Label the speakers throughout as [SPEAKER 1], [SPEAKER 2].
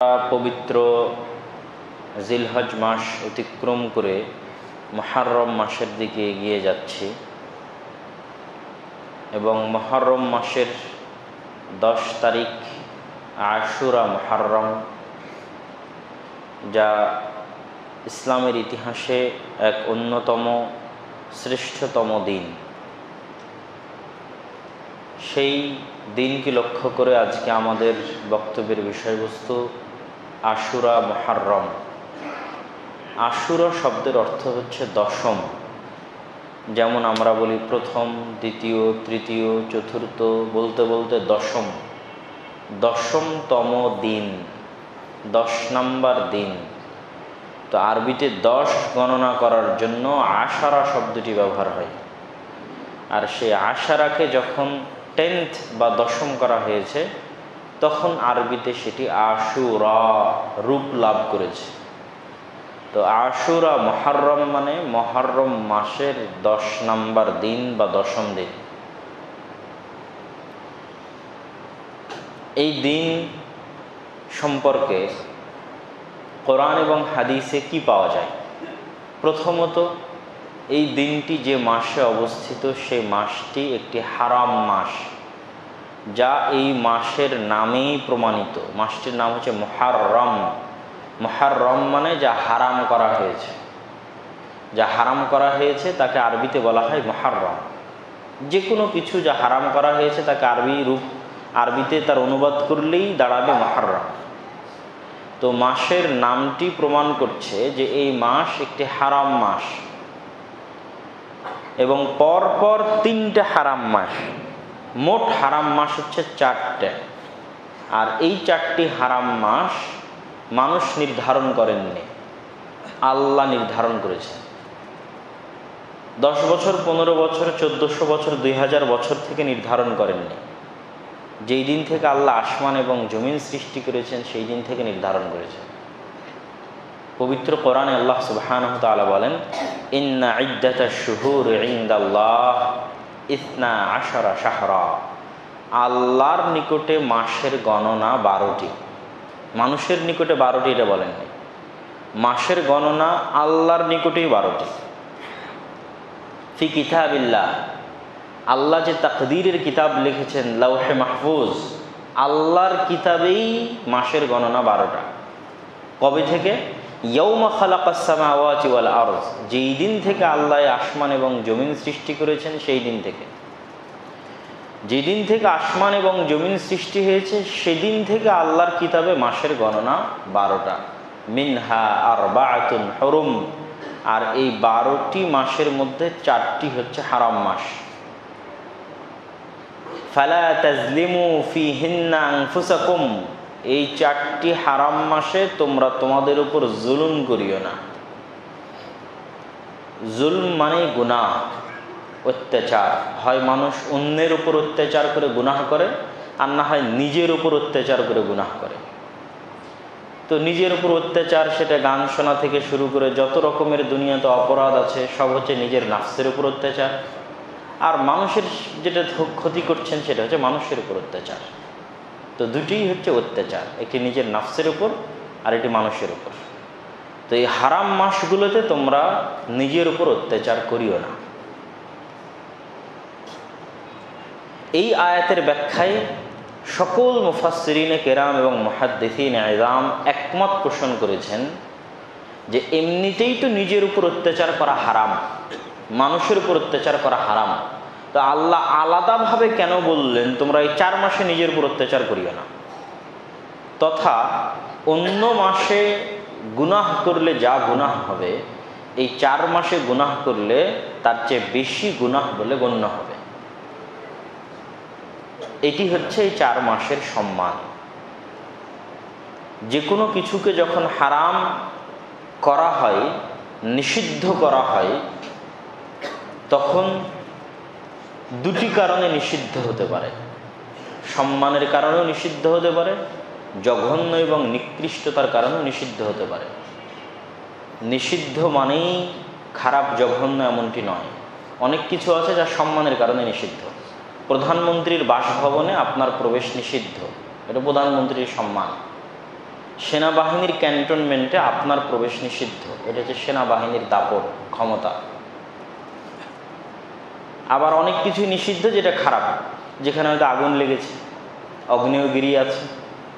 [SPEAKER 1] পবিত্র জিলহজ মাস অতিক্রম করে মুহররম মাসের দিকে এগিয়ে যাচ্ছি এবং মুহররম মাসের 10 তারিখ আশুরা মুহররম, যা ইসলামের ইতিহাসে এক অন্যতম শ্রেষ্ঠতম দিন। সেই দিনকে লক্ষ্য করে আজকে আমাদের বক্তব্যের বিষয়বস্তু আশুরা মুহররম। আশুরা শব্দের অর্থ হচ্ছে দশম। যেমন আমরা বলি প্রথম, দ্বিতীয়, তৃতীয়, চতুর্থ, বলতে বলতে দশম, দশমতম দিন, 10 নম্বর দিন। তো আরবিতে 10 গণনা করার জন্য আশারা শব্দটি ব্যবহার হয়। আর সেই আশারাকে যখন 10th বা দশম করা হয়েছে, তখন আরবিতে সেটি আশুরা রূপ লাভ করেছে। তো আশুরা মুহররম মানে মুহররম মাসের 10 নম্বর দিন বা দশম দিন। এই দিন সম্পর্কে কোরআন এবং হাদিসে কি পাওয়া যায়? প্রথমত, এই দিনটি যে মাসে অবস্থিত সেই মাসটি একটি হারাম মাস, যা এই মাসের নামেই প্রমাণিত। মাসটির নাম হচ্ছে মুহররম। মুহররম মানে যা হারাম করা হয়েছে। যা হারাম করা হয়েছে তাকে আরবিতে বলা হয় মুহররম। যে কোনো কিছু যা হারাম করা হয়েছে তাকে আরবিতে তার অনুবাদ করলেই দাঁড়াবে মুহররম। তো মাসের নামটি প্রমাণ করছে যে এই মাস একটি হারাম মাস এবং পরপর 3টে হারাম মাস। মোট হারাম মাস হচ্ছে 4টে। আর এই 4টি হারাম মাস মানুষ নির্ধারণ করেননি, আল্লাহ নির্ধারণ করেছেন। 10 বছর, 15 বছর, 1400 বছর, 2000 বছর থেকে নির্ধারণ করেননি। যেই দিন থেকে আল্লাহ আসমান এবং জমিন সৃষ্টি করেছেন সেই দিন থেকে নির্ধারণ করেছেন। পবিত্র কোরআনে আল্লাহ সুবহানাহু ওয়া তাআলা বলেন, ইন্না ইদ্দাতাশ শুহুরি ইনদাল্লাহ 12 শাহরা। আল্লাহর নিকটে মাসের গণনা 12টি। মানুষের নিকটে 12টি এটা বলেননি, মাসের গণনা আল্লাহর নিকটেই 12টি। ফি কিতাবিল্লাহ, আল্লাহ যে তাকদীরের কিতাব লিখেছেন লাওহে মাহফুজ, আল্লাহর কিতাবেই মাসের গণনা 12টা। কবে থেকে? ইয়াউমা খালাকাস সামাওয়াতি ওয়াল আরদ, যেই দিন থেকে আল্লাহ আসমান এবং জমিন সৃষ্টি করেছেন সেই দিন থেকে। যেদিন থেকে আসমান এবং জমিন সৃষ্টি হয়েছে সেদিন থেকে আল্লাহর কিতাবে মাসের গণনা 12টা। মিনহা আরবাআতুন হুরুম, আর এই 12টি মাসের মধ্যে 4টি হচ্ছে হারাম মাস। ফালা তাজলিমু ফিহিন্না আনফুসাকুম, এই 4টি হারাম মাসে তোমরা তোমাদের উপর জুলুম করিও না। জুলম মানে গুনাহ, অত্যাচার। হয় মানুষ অন্যের উপর অত্যাচার করে গুনাহ করে, আর না হয় নিজের উপর অত্যাচার করে গুনাহ করে। তো নিজের উপর অত্যাচার, সেটা গান শোনা থেকে শুরু করে যত রকমের দুনিয়াতে অপরাধ আছে সব হচ্ছে নিজের নাফসের উপর অত্যাচার। আর মানুষের যেটা ক্ষতি করছেন সেটা হচ্ছে মানুষের উপর অত্যাচার। তো দুটিই হচ্ছে অত্যাচার, একটি নিজের নাফসের উপর আর একটি মানুষের উপর। তো এই হারাম মাসগুলোতে তোমরা নিজের উপর অত্যাচার করিও না। এই আয়াতের ব্যাখ্যায় সকল মুফাসসিরিনে কেরাম এবং মুহাদ্দিসিনে ইজাম একমত পোষণ করেছেন যে এমনিতেই তো নিজের উপর অত্যাচার করা হারাম, মানুষের উপর অত্যাচার করা হারাম। তো আল্লাহ আলাদাভাবে কেন বললেন তোমরা এই 4 মাসে নিজের উপর অত্যাচার করিও না? তথা অন্য মাসে গুনাহ করলে যা গুনাহ হবে, এই 4 মাসে গুনাহ করলে তার চেয়ে বেশি গুনাহ বলে গণ্য হবে। এটি হচ্ছে এই 4 মাসের সম্মান। যে কোনো কিছুকে যখন হারাম করা হয়, নিষিদ্ধ করা হয়, তখন 2টি কারণে নিষিদ্ধ হতে পারে। সম্মানের কারণেও নিষিদ্ধ হতে পারে, জঘন্য এবং নিকৃষ্টতার কারণেও নিষিদ্ধ হতে পারে। নিষিদ্ধ মানেই খারাপ, জঘন্য এমনটি নয়। অনেক কিছু আছে যা সম্মানের কারণে নিষিদ্ধ। প্রধানমন্ত্রীর বাসভবনে আপনার প্রবেশ নিষিদ্ধ, এটা প্রধানমন্ত্রীর সম্মান। সেনাবাহিনীর ক্যান্টনমেন্টে আপনার প্রবেশ নিষিদ্ধ। এটা হচ্ছে সেনাবাহিনীর দাপট, ক্ষমতা। আবার অনেক কিছুই নিষিদ্ধ যেটা খারাপ, যেখানে হয়তো আগুন লেগেছে, অগ্নেয়গিরি আছে,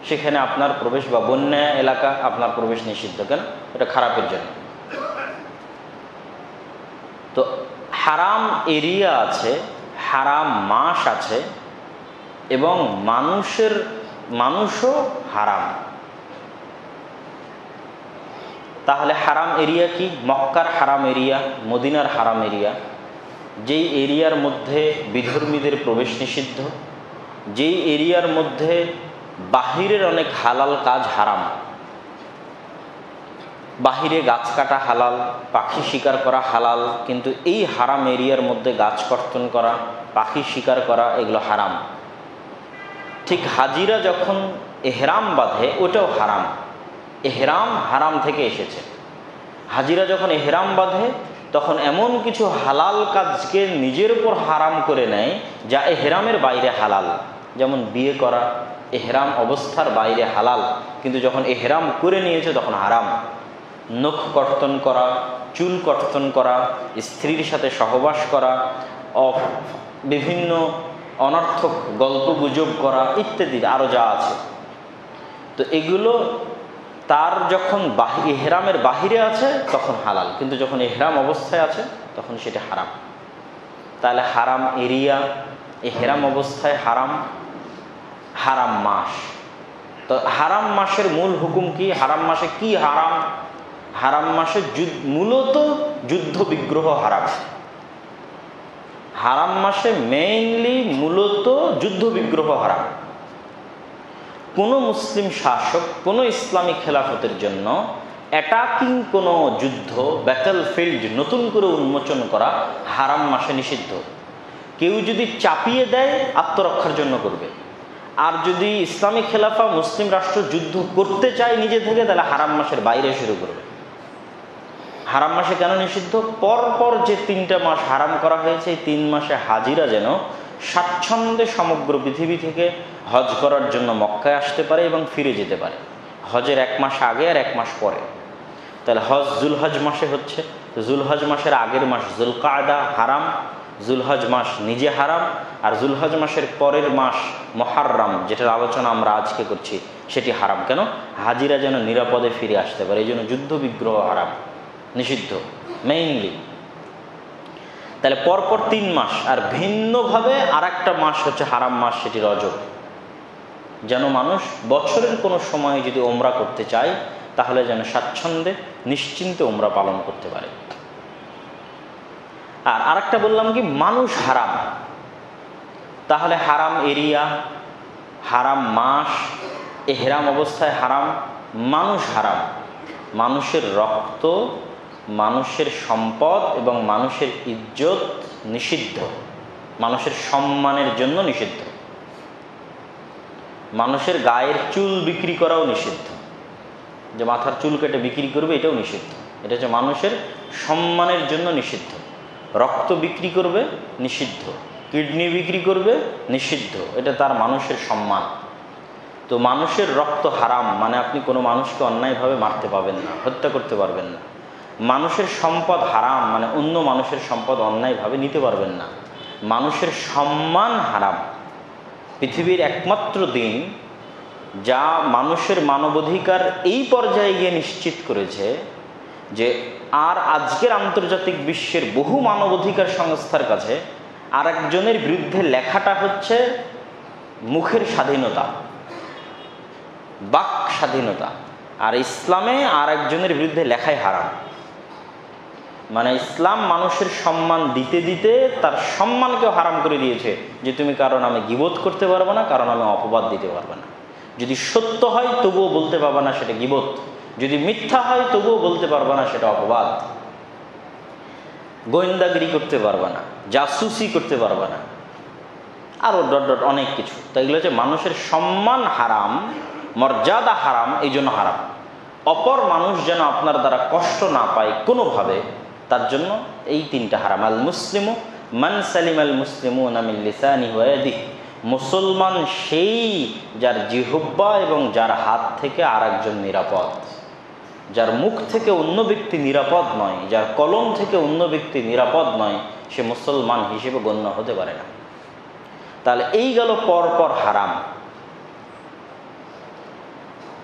[SPEAKER 1] সেখানে আপনার প্রবেশ, বা বন্যা এলাকা, আপনার প্রবেশ নিষিদ্ধ। কেন? এটা খারাপের জন্য। তো হারাম এরিয়া আছে, হারাম মাস আছে, এবং মানুষও হারাম। তাহলে হারাম এরিয়া কি? মক্কার হারাম এরিয়া, মদিনার হারাম এরিয়া, যেই এরিয়ার মধ্যে বিধর্মীদের প্রবেশ নিষিদ্ধ, যেই এরিয়ার মধ্যে বাহিরের অনেক হালাল কাজ হারাম। বাহিরে গাছ কাটা হালাল, পাখি শিকার করা হালাল, কিন্তু এই হারাম এরিয়ার মধ্যে গাছ কর্তন করা, পাখি শিকার করা, এগুলো হারাম। ঠিক হাজিরা যখন এহরাম বাঁধে, ওটাও হারাম। এহরাম হারাম থেকে এসেছে। হাজিরা যখন এহরাম বাঁধে, তখন এমন কিছু হালাল কাজকে নিজের উপর হারাম করে নেয় যা এহরামের বাইরে হালাল। যেমন বিয়ে করা এহরাম অবস্থার বাইরে হালাল, কিন্তু যখন এহরাম করে নিয়েছে তখন হারাম। নখ কর্তন করা, চুল কর্তন করা, স্ত্রীর সাথে সহবাস করা, বিভিন্ন অনর্থক গল্প গুজব করা ইত্যাদি আরও যা আছে, তো এগুলো তার যখন এহরামের বাহিরে আছে তখন হালাল, কিন্তু যখন এহরাম অবস্থায় আছে তখন সেটা হারাম। তাহলে হারাম এরিয়া, এহরাম অবস্থায় হারাম, হারাম মাস। তো হারাম মাসের মূল হুকুম কি? হারাম মাসে কি হারাম? হারাম মাসে মূলত যুদ্ধ বিগ্রহ হারাম। হারাম মাসে মেইনলি মূলত যুদ্ধ বিগ্রহ হারাম। কোনো মুসলিম শাসক কোনো ইসলামী খেলাফতের জন্য অ্যাটাকিং কোনো যুদ্ধ, ব্যাটলফিল্ড নতুন করে উন্মোচন করা হারাম মাসে নিষিদ্ধ। কেউ যদি চাপিয়ে দেয় আত্মরক্ষার জন্য করবে, আর যদি ইসলামী খেলাফা মুসলিম রাষ্ট্র যুদ্ধ করতে চায় নিজে থেকে, তাহলে হারাম মাসের বাইরে শুরু করবে। হারাম মাসে কেন নিষিদ্ধ? পরপর যে 3টা মাস হারাম করা হয়েছে, এই 3 মাসে হাজিরা যেন স্বাচ্ছন্দ্যে সমগ্র পৃথিবী থেকে হজ করার জন্য মক্কায় আসতে পারে এবং ফিরে যেতে পারে। হজের 1 মাস আগে আর 1 মাস পরে। তাহলে হজ জুলহজ মাসে হচ্ছে, তো জুলহজ মাসের আগের মাস জুলকায়দা হারাম, জুলহজ মাস নিজে হারাম, আর জুলহজ মাসের পরের মাস মুহররম, যেটার আলোচনা আমরা আজকে করছি, সেটি হারাম। কেন? হাজিরা যেন নিরাপদে ফিরে আসতে পারে, এই জন্য যুদ্ধ বিগ্রহ হারাম, নিষিদ্ধ মেইনলি। তাহলে পরপর 3 মাস, আর ভিন্নভাবে আর একটা মাস হচ্ছে হারাম মাস, সেটি রজব। যেন মানুষ বছরের কোনো সময়ে যদি ওমরা করতে চায়, তাহলে যেন স্বাচ্ছন্দ্যে নিশ্চিন্তে ওমরা পালন করতে পারে। আর আরেকটা বললাম কি, মানুষ হারাম। তাহলে হারাম এরিয়া, হারাম মাস, এহরাম অবস্থায় হারাম, মানুষ হারাম। মানুষের রক্ত, মানুষের সম্পদ এবং মানুষের ইজ্জত নিষিদ্ধ, মানুষের সম্মানের জন্য নিষিদ্ধ। মানুষের গায়ের চুল বিক্রি করাও নিষিদ্ধ, যে মাথার চুল কেটে বিক্রি করবে এটাও নিষিদ্ধ। এটা হচ্ছে মানুষের সম্মানের জন্য নিষিদ্ধ। রক্ত বিক্রি করবে নিষিদ্ধ, কিডনি বিক্রি করবে নিষিদ্ধ, এটা তার মানুষের সম্মান। তো মানুষের রক্ত হারাম, মানে আপনি কোনো মানুষকে অন্যায়ভাবে মারতে পারবেন না, হত্যা করতে পারবেন না। মানুষের সম্পদ হারাম, মানে অন্য মানুষের সম্পদ অন্যায়ভাবে নিতে পারবেন না। মানুষের সম্মান হারাম। পৃথিবীর একমাত্র দিন যা মানুষের মানবাধিকার এই পর্যায়ে গিয়ে নিশ্চিত করেছে যে আর আজকের আন্তর্জাতিক বিশ্বের বহু মানবাধিকার সংস্থার কাছে আর একজনের বিরুদ্ধে লেখাটা হচ্ছে মুখের স্বাধীনতা, বাক স্বাধীনতা, আর ইসলামে আর একজনের বিরুদ্ধে লেখাই হারাম। মানে ইসলাম মানুষের সম্মান দিতে দিতে তার সম্মানকেও হারাম করে দিয়েছে, যে তুমি কারো নামে গীবত করতে পারবে না, কারো নামে অপবাদ দিতে পারবে না। যদি সত্য হয় তবুও বলতে পারবে না সেটা গীবত, যদি মিথ্যা হয় তবুও বলতে পারবে না সেটা অপবাদ। গোয়েন্দাগিরি করতে পারবে না, জাসুসি করতে পারবে না, আরও ডট ডট অনেক কিছু। তাই এগুলো হচ্ছে মানুষের সম্মান হারাম, মর্যাদা হারাম, এই জন্য হারাম। অপর মানুষ যেন আপনার দ্বারা কষ্ট না পায় কোনোভাবে, তার জন্য এই 3টা হারাম। আল মুসলিমু মান সালিম আল মুসলিমুনা মিন লিসানিহি ওয়া ইয়াদিহি, মুসলমান সেই যার জিহ্বা এবং যার হাত থেকে আর একজন নিরাপদ, যার মুখ থেকে অন্য ব্যক্তি নিরাপদ নয়, যার কলম থেকে অন্য ব্যক্তি নিরাপদ নয়, সে মুসলমান হিসেবে গণ্য হতে পারে না। তাহলে এই গেল পরপর হারাম।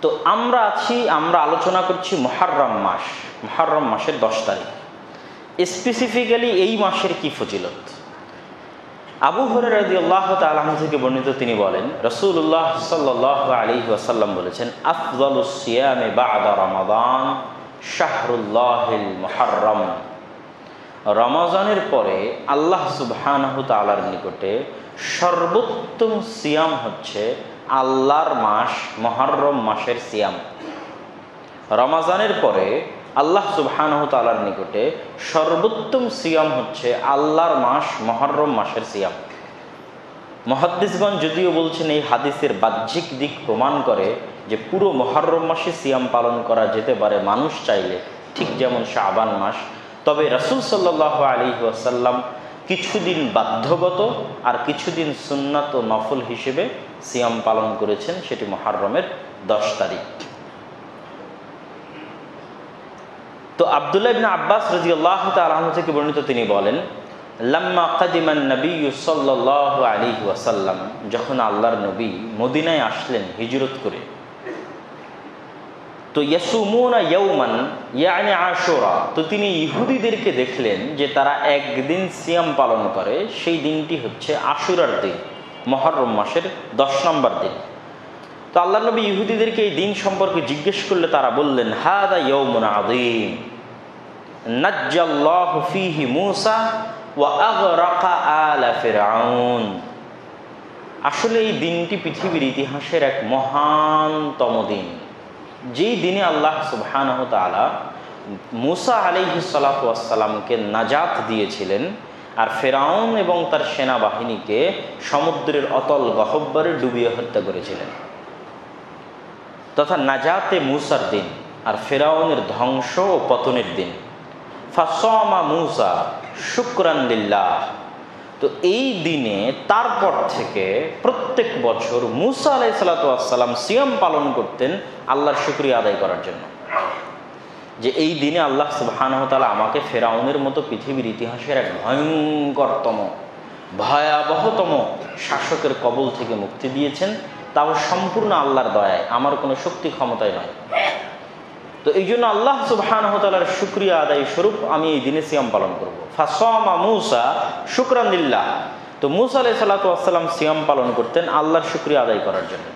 [SPEAKER 1] তো আমরা আলোচনা করছি মুহররম মাস, মুহররম মাসের 10 তারিখ। স্পেসিফিক্যালি এই মাসের কি ফজিলত? আবু হুরায়রা রাদিয়াল্লাহু তাআলা আনহু থেকে বর্ণিত, তিনি বলেন রাসূলুল্লাহ সাল্লাল্লাহু আলাইহি ওয়াসাল্লাম বলেছেন, আফযালুস সিয়ামে বা'দা রমাদান শাহরুল্লাহিল মুহররম। রমজানের পরে আল্লাহ সুবহানাহু তাআলার নিকটে সর্বোত্তম সিয়াম হচ্ছে আল্লাহর মাস মুহররম মাসের সিয়াম। রমজানের পরে আল্লাহ সুবহানাহু তাআলার নিকটে সর্বোত্তম সিয়াম হচ্ছে আল্লাহর মাস মুহররম মাসের সিয়াম। মুহাদ্দিসগণ যদিও বলছেন এই হাদিসের বাহ্যিক দিক প্রমাণ করে যে পুরো মুহররম মাসে সিয়াম পালন করা যেতে পারে মানুষ চাইলে, ঠিক যেমন শাবান মাস। তবে রাসূল সাল্লাল্লাহু আলাইহি ওয়াসাল্লাম কিছুদিন বাধ্যগত আর কিছুদিন সুন্নাত ও নফল হিসেবে সিয়াম পালন করেছেন, সেটি মুহররমের 10 তারিখ। তো আব্দুল্লাহ ইবনে আব্বাস রাদিয়াল্লাহু তাআলা আনহু থেকে বর্ণিত, তিনি বলেন লাম্মা কাদিমান নবী সাল্লাল্লাহু আলাইহি ওয়াসাল্লাম, যখন আল্লাহর নবী মদিনায় আসলেন হিজরত করে, তো ইয়াসুমুনা ইয়াওমান ইয়ানি আশুরা, তো তিনি ইহুদিদেরকে দেখলেন যে তারা একদিন সিয়াম পালন করে, সেই দিনটি হচ্ছে আশুরার দিন, মুহররম মাসের 10 নম্বর দিন। তো আল্লাহ নবী ইহুদিদেরকে এই দিন সম্পর্কে জিজ্ঞেস করলে তারা বললেন, হাদা ইয়াউমুন আযীম নাজ্জাল্লাহু ফীহি মূসা ওয়া আগরাকা আলা ফিরআউন। আসলে এই দিনটি পৃথিবীর ইতিহাসের এক মহানতম দিন, যেই দিনে আল্লাহ সুবহানাহু তাআলা মূসা আলাইহিস সালাতু ওয়াস সালামকে নাজাত দিয়েছিলেন আর ফিরআউন এবং তার সেনাবাহিনীকে সমুদ্রের অতল গহ্বরে ডুবিয়ে হত্যা করেছিলেন। তথা নাজাতে মূসার দিন আর ফিরআউনের ধ্বংস ও পতনের দিন। ফাসামা মূসা শুকরান লিল্লাহ। তো এই দিনে তারপর থেকে প্রত্যেক বছর মূসা আলাইহিস সালাতু ওয়াস সালাম সিয়াম পালন করতেন আল্লাহর শুকরিয়া আদায় করার জন্য, যে এই দিনে আল্লাহ সুবহানাহু ওয়া তাআলা আমাকে ফিরআউনের মতো পৃথিবীর ইতিহাসের এক ভয়ঙ্করতম ভয়াবহতম শাসকের কবল থেকে মুক্তি দিয়েছেন, তাও সম্পূর্ণ আল্লাহর দয়ায়, আমার কোনো শক্তি ক্ষমতায় নয়। তো এই জন্য আল্লাহ সুবহানাহু ওয়া তাআলার শুকরিয়া আদায় স্বরূপ আমি এই দিনে সিয়াম পালন করব। ফাসামা মূসা শুকরান লিল্লাহ। তো মূসা আলাইহিস সালাতু ওয়াস সালাম সিয়াম পালন করতেন আল্লাহর শুকরিয়া আদায় করার জন্য।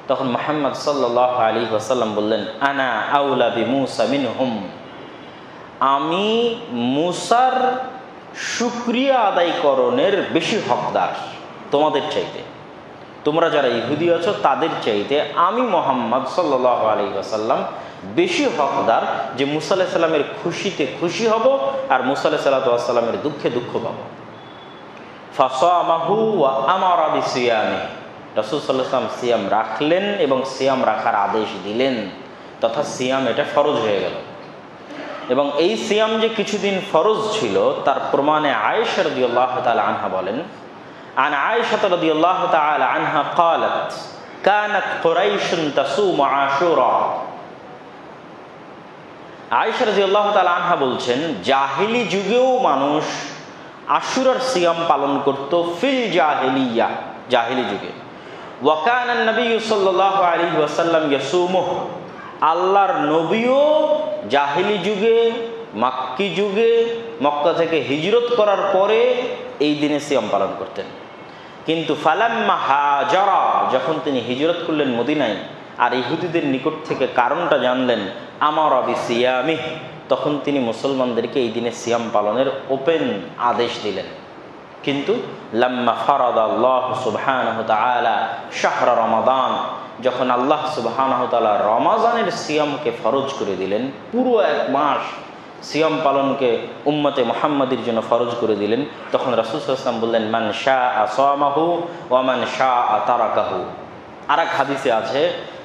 [SPEAKER 1] তখন মুহাম্মদ সাল্লাল্লাহু আলাইহি ওয়াসাল্লাম বললেন, আনা আউলা বিমূসা মিনহুম, আমি মূসার শুকরিয়া আদায়করণের বেশি হকদার তোমাদের চাইতে। তোমরা যারা ইহুদি আছো তাদের চাইতে আমি মুহাম্মদ সাল্লাল্লাহু আলাইহি ওয়াসাল্লাম বেশি হকদার যে মূসা আলাইহিস সালামের খুশিতে খুশি হব আর মূসা আলাইহিস সালামের দুঃখে দুঃখ পাব। ফাসামাহু ওয়া আমারা বিসিয়ামি, রাসূল সাল্লাল্লাহু আলাইহি ওয়াসাল্লাম সিয়াম রাখলেন এবং সিয়াম রাখার আদেশ দিলেন, তথা সিয়াম এটা ফরজ হয়ে গেল। এবং এই সিয়াম যে কিছুদিন ফরজ ছিল তার প্রমাণে আয়েশা রাদিয়াল্লাহু তাআলা আনহা বলেন, عن عائشة رضي الله تعالى عنها قالت كانت قريش تصوم عاشوراء। আয়েশা রাদিয়াল্লাহু তাআলা আনহা বলছেন, জাহিলি যুগেও মানুষ আশুরার সিয়াম পালন করত, ফিল জাহিলিয়া, জাহিলি যুগে। ওয়া কানা নবী সাল্লাল্লাহু আলাইহি ওয়াসাল্লাম ইয়াসুমুহু, আল্লাহর নবীও জাহিলি যুগে, মাক্কি যুগে, মক্কা থেকে হিজরত করার পরে এই দিনে সিয়াম পালন করতেন। কিন্তু ফালাম্মা হাজারা, যখন তিনি হিজরত করলেন মদিনায় আর ইহুদিদের নিকট থেকে কারণটা জানলেন, আমারা বিসিয়ামিহ, তখন তিনি মুসলমানদেরকে এই দিনে সিয়াম পালনের ওপেন আদেশ দিলেন। কিন্তু লাম্মা ফারাদাল্লাহু সুবহানাহু তাআলা শাহরা রমাদান, যখন আল্লাহ সুবহানাহু তাআলা রমাজানের সিয়ামকে ফরজ করে দিলেন, পুরো এক মাস সিয়াম পালনকে উম্মতে মুহাম্মাদির জন্য ফরজ করে দিলেন, তখন রাসূল সাল্লাল্লাহু আলাইহি ওয়াসাল্লাম বললেন, মান শাআ সামাহু ওয়া মান শাআ তারাকাহু। আর এক হাদিসে আছে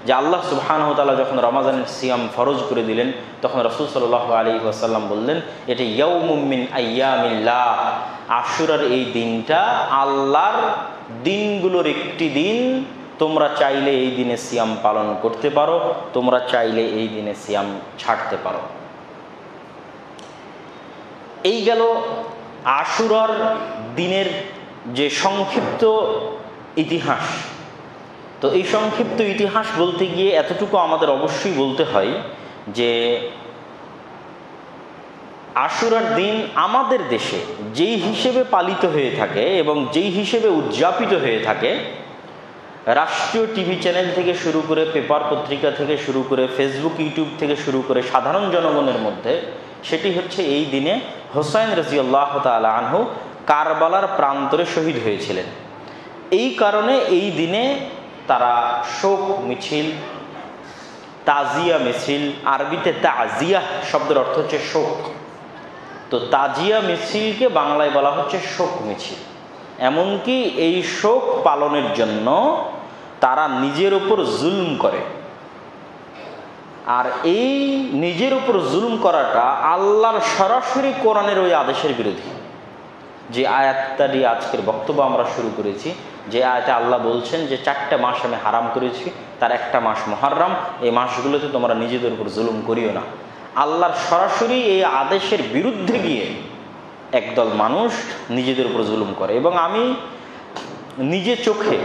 [SPEAKER 1] যে আল্লাহ সুবহানাহু ওয়া তাআলা যখন রমাজানের সিয়াম ফরজ করে দিলেন, তখন রাসূল সাল্লাল্লাহু আলাইহি ওয়াসাল্লাম বললেন, এটা ইয়াউমুম মিন আইয়ামিল্লাহ, আশুরার এই দিনটা আল্লাহর দিনগুলোর একটি দিন। তোমরা চাইলে এই দিনে সিয়াম পালন করতে পারো, তোমরা চাইলে এই দিনে সিয়াম ছাড়তে পারো। এই গেল আশুরার দিনের যে সংক্ষিপ্ত ইতিহাস। তো এই সংক্ষিপ্ত ইতিহাস বলতে গিয়ে এতটুকু আমাদের অবশ্যই বলতে হয় যে আশুরার দিন আমাদের দেশে যেই হিসেবে পালিত হয়ে থাকে এবং যেই হিসেবে উদযাপিত হয়ে থাকে, রাষ্ট্রীয় টিভি চ্যানেল থেকে শুরু করে, পেপার পত্রিকা থেকে শুরু করে, ফেসবুক ইউটিউব থেকে শুরু করে সাধারণ জনগণের মধ্যে, সেটি হচ্ছে এই দিনে হোসাইন রাদিয়াল্লাহু তাআলা আনহু কারবালার প্রান্তরে শহীদ হয়েছিলেন। এই কারণে এই দিনে তারা শোক মিছিল, তাজিয়া মিছিল, আরবিতে তাজিয়া শব্দের অর্থ হচ্ছে শোক, তো তাজিয়া মিছিলকে বাংলায় বলা হচ্ছে শোক মিছিল। এমনকি এই শোক পালনের জন্য তারা নিজের উপর জুলুম করে, আর এই নিজের উপর জুলুম করাটা আল্লাহর সরাসরি কোরআনের ওই আদেশের বিরোধী। যে আয়াতটা দিয়ে আজকের বক্তব্য আমরা শুরু করেছি, যে আয়াতে আল্লাহ বলছেন যে 4টা মাস আমি হারাম করেছি, তার একটা মাস মুহররম, এই মাসগুলোতে তোমরা নিজেদের উপর জুলুম করিও না। আল্লাহর সরাসরি এই আদেশের বিরুদ্ধে গিয়ে একদল মানুষ নিজেদের উপর জুলুম করে। এবং আমি নিজে চোখে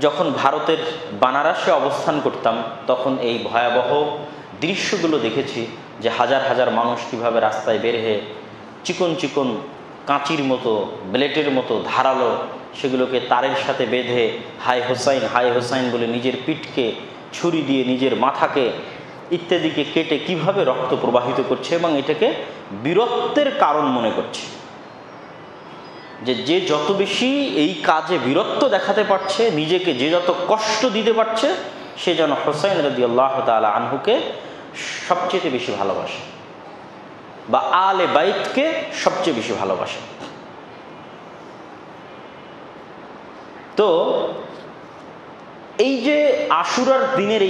[SPEAKER 1] যখন ভারতের বানারসে অবস্থান করতাম, তখন এই ভয়াবহ দৃশ্যগুলো দেখেছি, যে হাজার হাজার মানুষ কীভাবে রাস্তায় বের হয়ে চিকন চিকন কাঁচির মতো, ব্লেটের মতো ধারালো সেগুলোকে তারের সাথে বেঁধে হাই হোসাইন বলে নিজের পিঠকে ছুরি দিয়ে, নিজের মাথাকে ইত্যাদিকে কেটে কিভাবে রক্ত প্রবাহিত করছে, এবং এটাকে বীরত্বের কারণ মনে করছে। যে যত বেশি এই কাজে বীরত্ব দেখাতে পারছে, নিজেকে যে যত কষ্ট দিতে পারছে, সে যেন হোসাইন রাদিয়াল্লাহু তাআলা আনহুকে সবচেয়ে বেশি ভালোবাসে, বা আলে বাইতকে সবচেয়ে বেশি ভালোবাসে। তো এই যে আশুরার দিনের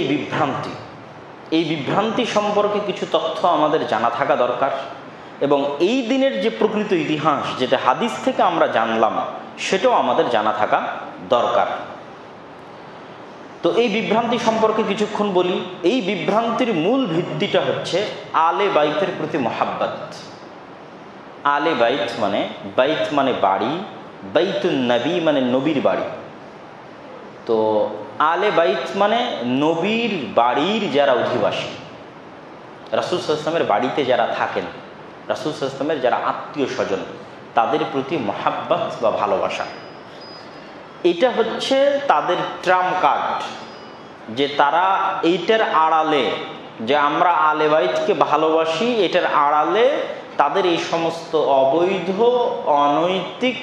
[SPEAKER 1] এই বিভ্রান্তি সম্পর্কে কিছু তথ্য আমাদের জানা থাকা দরকার, এবং এই দিনের যে প্রকৃত ইতিহাস, যেটা হাদিস থেকে আমরা জানলাম, সেটাও আমাদের জানা থাকা দরকার। তো এই বিভ্রান্তি সম্পর্কে কিছুক্ষণ বলি। এই বিভ্রান্তির মূল ভিত্তিটা হচ্ছে আলে বাইতের প্রতি মহাব্বত। আলে বাইত মানে বাড়ি, বাইতুন নবী মানে নবীর বাড়ি। তো আলে বাইত মানে নবীর বাড়ির যারা অধিবাসী, রাসূল সাল্লাল্লাহু আলাইহি ওয়াসাল্লামের বাড়িতে যারা থাকেন, রাসূল সাল্লাল্লাহু আলাইহি ওয়াসাল্লামের যারা আত্মীয় স্বজন, তাদের প্রতি মহাব্বত বা ভালোবাসা, এটা হচ্ছে তাদের ট্রাম্প কার্ড। যে তারা এইটার আড়ালে, যে আমরা আলে বাইতকে ভালোবাসি, এটার আড়ালে তাদের এই সমস্ত অবৈধ, অনৈতিক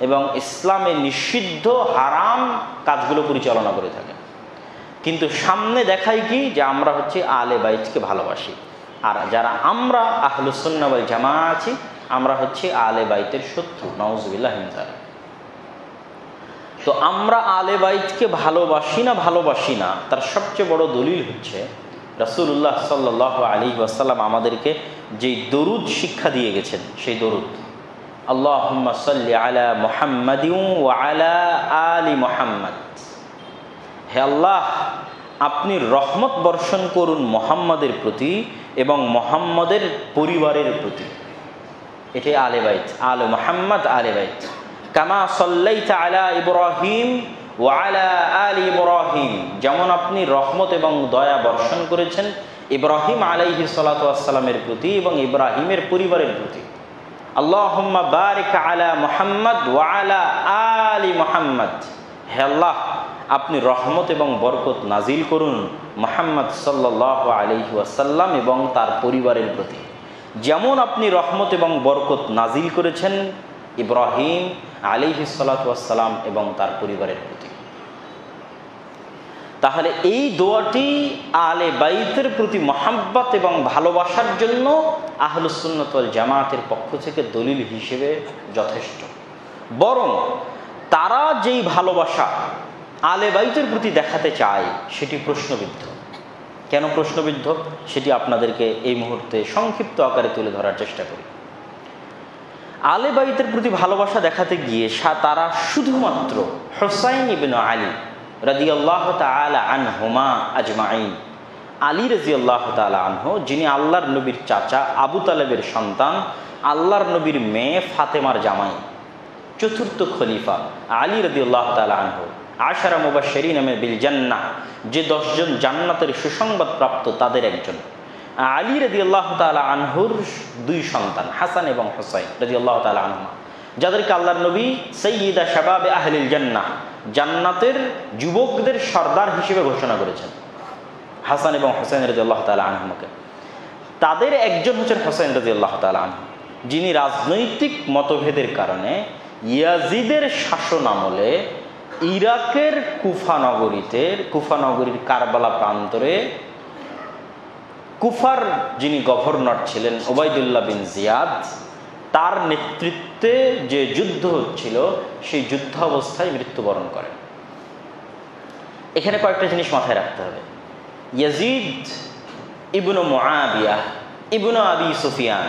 [SPEAKER 1] এবং ইসলামে নিষিদ্ধ হারাম কাজগুলো পরিচালনা করে থাকে। কিন্তু সামনে দেখায় কি, যে আমরা হচ্ছে আলে বাইতকে ভালোবাসি, আর যারা আমরা আহলুস সুন্নাহ ওয়াল জামাআহ আছি, আমরা হচ্ছে আলে বাইতের শত্রু। নাউযুবিল্লাহি মিন যালিক। তো আমরা আলে বাইতকে ভালোবাসি না, তার সবচেয়ে বড় দলিল হচ্ছে রাসূলুল্লাহ সাল্লাল্লাহু আলাইহি ওয়াসাল্লাম আমাদেরকে যেই দরুদ শিক্ষা দিয়ে গেছেন, সেই দরুদ, আল্লাহুম্মা সাল্লি আলা মুহাম্মাদিন ওয়া আলা আলি মুহাম্মাদ। হে আল্লাহ, আপনি রহমত বর্ষণ করুন মুহাম্মাদের প্রতি এবং মুহাম্মাদের পরিবারের প্রতি। এটাই আলে বাইত, আলে মুহাম্মাদ, আলে বাইত। কামা সাল্লাইতা আলা ইব্রাহিম ওয়া আলা আলি ইব্রাহিম, যেমন আপনি রহমত এবং দয়া বর্ষণ করেছেন ইব্রাহিম আলাইহিস সালাতু ওয়াস সালামের প্রতি এবং ইব্রাহিমের পরিবারের প্রতি। আল্লাহুম্মা বারিক আলা মুহাম্মাদ ওয়া আলা আলি মুহাম্মাদ। হে আল্লাহ, আপনি রহমত এবং বরকত নাজিল করুন মুহাম্মদ সাল্লাল্লাহু আলাইহি ওয়াসাল্লাম এবং তার পরিবারের প্রতি, যেমন আপনি রহমত এবং বরকত নাজিল করেছেন ইব্রাহিম আলাইহিস সালাতু ওয়াস সালাম এবং তার পরিবারের প্রতি। তাহলে এই দোয়াটি আলে বাইতের প্রতি মহাব্বত এবং ভালোবাসার জন্য আহলুস সুন্নাহ ওয়াল জামাতের পক্ষ থেকে দলিল হিসেবে যথেষ্ট। বরং তারা যেই ভালোবাসা আলে বাইতের প্রতি দেখাতে চায় সেটি প্রশ্নবিদ্ধ। কেন প্রশ্নবিদ্ধ সেটি আপনাদেরকে এই মুহূর্তে সংক্ষিপ্ত আকারে তুলে ধরার চেষ্টা করি। আলে বাইতের প্রতি ভালোবাসা দেখাতে গিয়ে তারা শুধুমাত্র হুসাইন ইবনে আলী রাদিয়াল্লাহু তাআলা আনহুমা আজমাইন, আলী রাদিয়াল্লাহু তাআলা আনহু, যিনি আল্লাহর নবীর চাচা আবু তালেবের সন্তান, আল্লাহর নবীর মেয়ে ফাতেমার জামাই, চতুর্থ খলিফা আলী রাদিয়াল্লাহু তাআলা আনহু, আশারা মুবাশশিরিন বিল জান্নাহ, যে 10 জন জান্নাতের সুসংবাদ প্রাপ্ত তাদের একজন। আলী রাদিয়াল্লাহু তাআলা আনহুর 2 সন্তান হাসান এবং হুসাইন রাদিয়াল্লাহু তাআলা আনহুমা, যাদেরকে আল্লাহর নবী সাইয়্যিদা শাবাবে আহলিল জান্নাহ, জান্নাতের যুবকদের সর্দার হিসেবে ঘোষণা করেছেন হাসান এবং হুসাইন রাদিয়াল্লাহু তাআলা আনহুমাকে। তাদের একজন হচ্ছেন হুসাইন রাদিয়াল্লাহু তাআলা আনহু, যিনি রাজনৈতিক মতভেদের কারণে ইয়াজিদের শাসন আমলে ইরাকের কুফা নগরীর কারবালা প্রান্তরে কুফার যিনি গভর্নর ছিলেন ওবাইদুল্লাহ বিন জিয়াদ, তার নেতৃত্বে যে যুদ্ধ হচ্ছিল সেই যুদ্ধ অবস্থায় মৃত্যুবরণ করেন। এখানে কয়েকটা জিনিস মাথায় রাখতে হবে। ইয়াজিদ ইবনু মুআবিয়া ইবনু আবি সুফিয়ান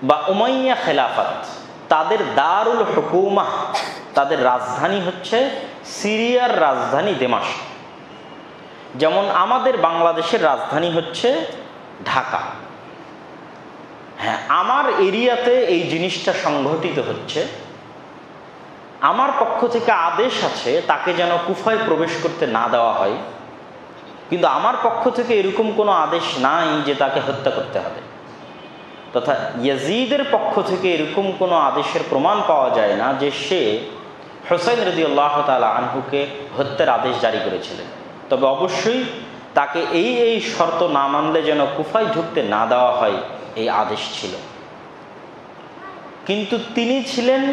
[SPEAKER 1] বা উমাইয়া খেলাফত, তাদের দারুল হুকুমাহ, তাদের রাজধানী হচ্ছে সিরিয়ার রাজধানী দামেস্ক। যেমন আমাদের বাংলাদেশের রাজধানী হচ্ছে ঢাকা। হ্যাঁ, আমার এরিয়াতে এই জিনিসটা সংঘটিত হচ্ছে, আমার পক্ষ থেকে আদেশ আছে তাকে যেন কুফায় প্রবেশ করতে না দেওয়া হয়, কিন্তু আমার পক্ষ থেকে এরকম কোনো আদেশ নাই যে তাকে হত্যা করতে হবে। তথা ইয়াজিদের পক্ষ থেকে এরকম কোনো আদেশের প্রমাণ পাওয়া যায় না যে সে হুসাইন রাদিয়াল্লাহু তাআলা আনহুকে হত্যার আদেশ জারি করেছিলেন। তবে অবশ্যই তাকে এই শর্ত না মানলে যেন কুফায় ঢুকতে না দেওয়া হয় এই আদেশ ছিল। কিন্তু তিনি ছিলেন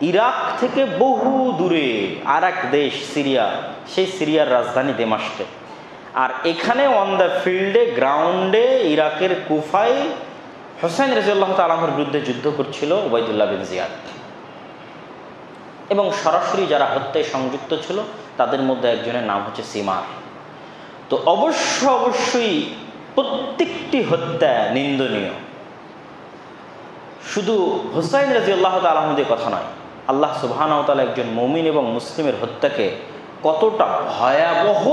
[SPEAKER 1] ইরাক থেকে বহু দূরে আর এক দেশ সিরিয়া, সেই সিরিয়ার রাজধানী দামেস্কে। আর এখানে অন দ্য ফিল্ডে, গ্রাউন্ডে, ইরাকের কুফায় হুসাইন রাদিয়াল্লাহু তাআলা আনহুর বিরুদ্ধে যুদ্ধ করছিল ওবাইদুল্লাহ বিন জিয়াদ, এবং সরাসরি যারা হত্যায় সংযুক্ত ছিল তাদের মধ্যে একজনের নাম হচ্ছে সিমার। তো অবশ্যই প্রত্যেকটি হত্যা নিন্দনীয়। শুধু হুসাইন রাদিয়াল্লাহু তাআলা আনহুদের কথা নয়, আল্লাহ সুবহানাহু ওয়া তাআলা একজন মুমিন এবং মুসলিমের হত্যাকে কতটা ভয়াবহ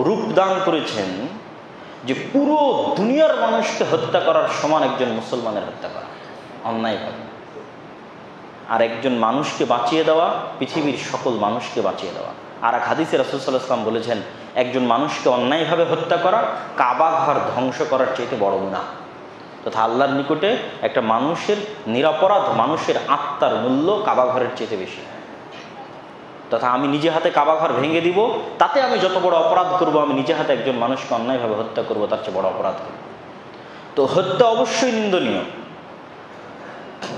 [SPEAKER 1] রূপ দান করেছেন যে পুরো দুনিয়ার মানুষকে হত্যা করার সমান একজন মুসলমানের হত্যা করা অন্যায়ভাবে। আর একজন মানুষকে বাঁচিয়ে দেওয়া পৃথিবীর সকল মানুষকে বাঁচিয়ে দেওয়া। আর এক হাদিসে রাসূল সাল্লাল্লাহু আলাইহি ওয়াসাল্লাম বলেছেন, একজন মানুষকে অন্যায়ভাবে হত্যা করা কাবা ঘর ধ্বংস করার চাইতে বড় গুনাহ। তথা আল্লাহর নিকটে একটা মানুষের নিরপরাধ মানুষের আত্মার মূল্য কাবা ঘরের চাইতে বেশি। তথা আমি নিজে হাতে কাবা ঘর ভেঙে দিব, তাতে আমি যত বড় অপরাধ করব, আমি নিজে হাতে একজন মানুষকে অন্যায়ভাবে হত্যা করব তার চেয়ে বড় অপরাধ করব। তো হত্যা অবশ্যই নিন্দনীয়,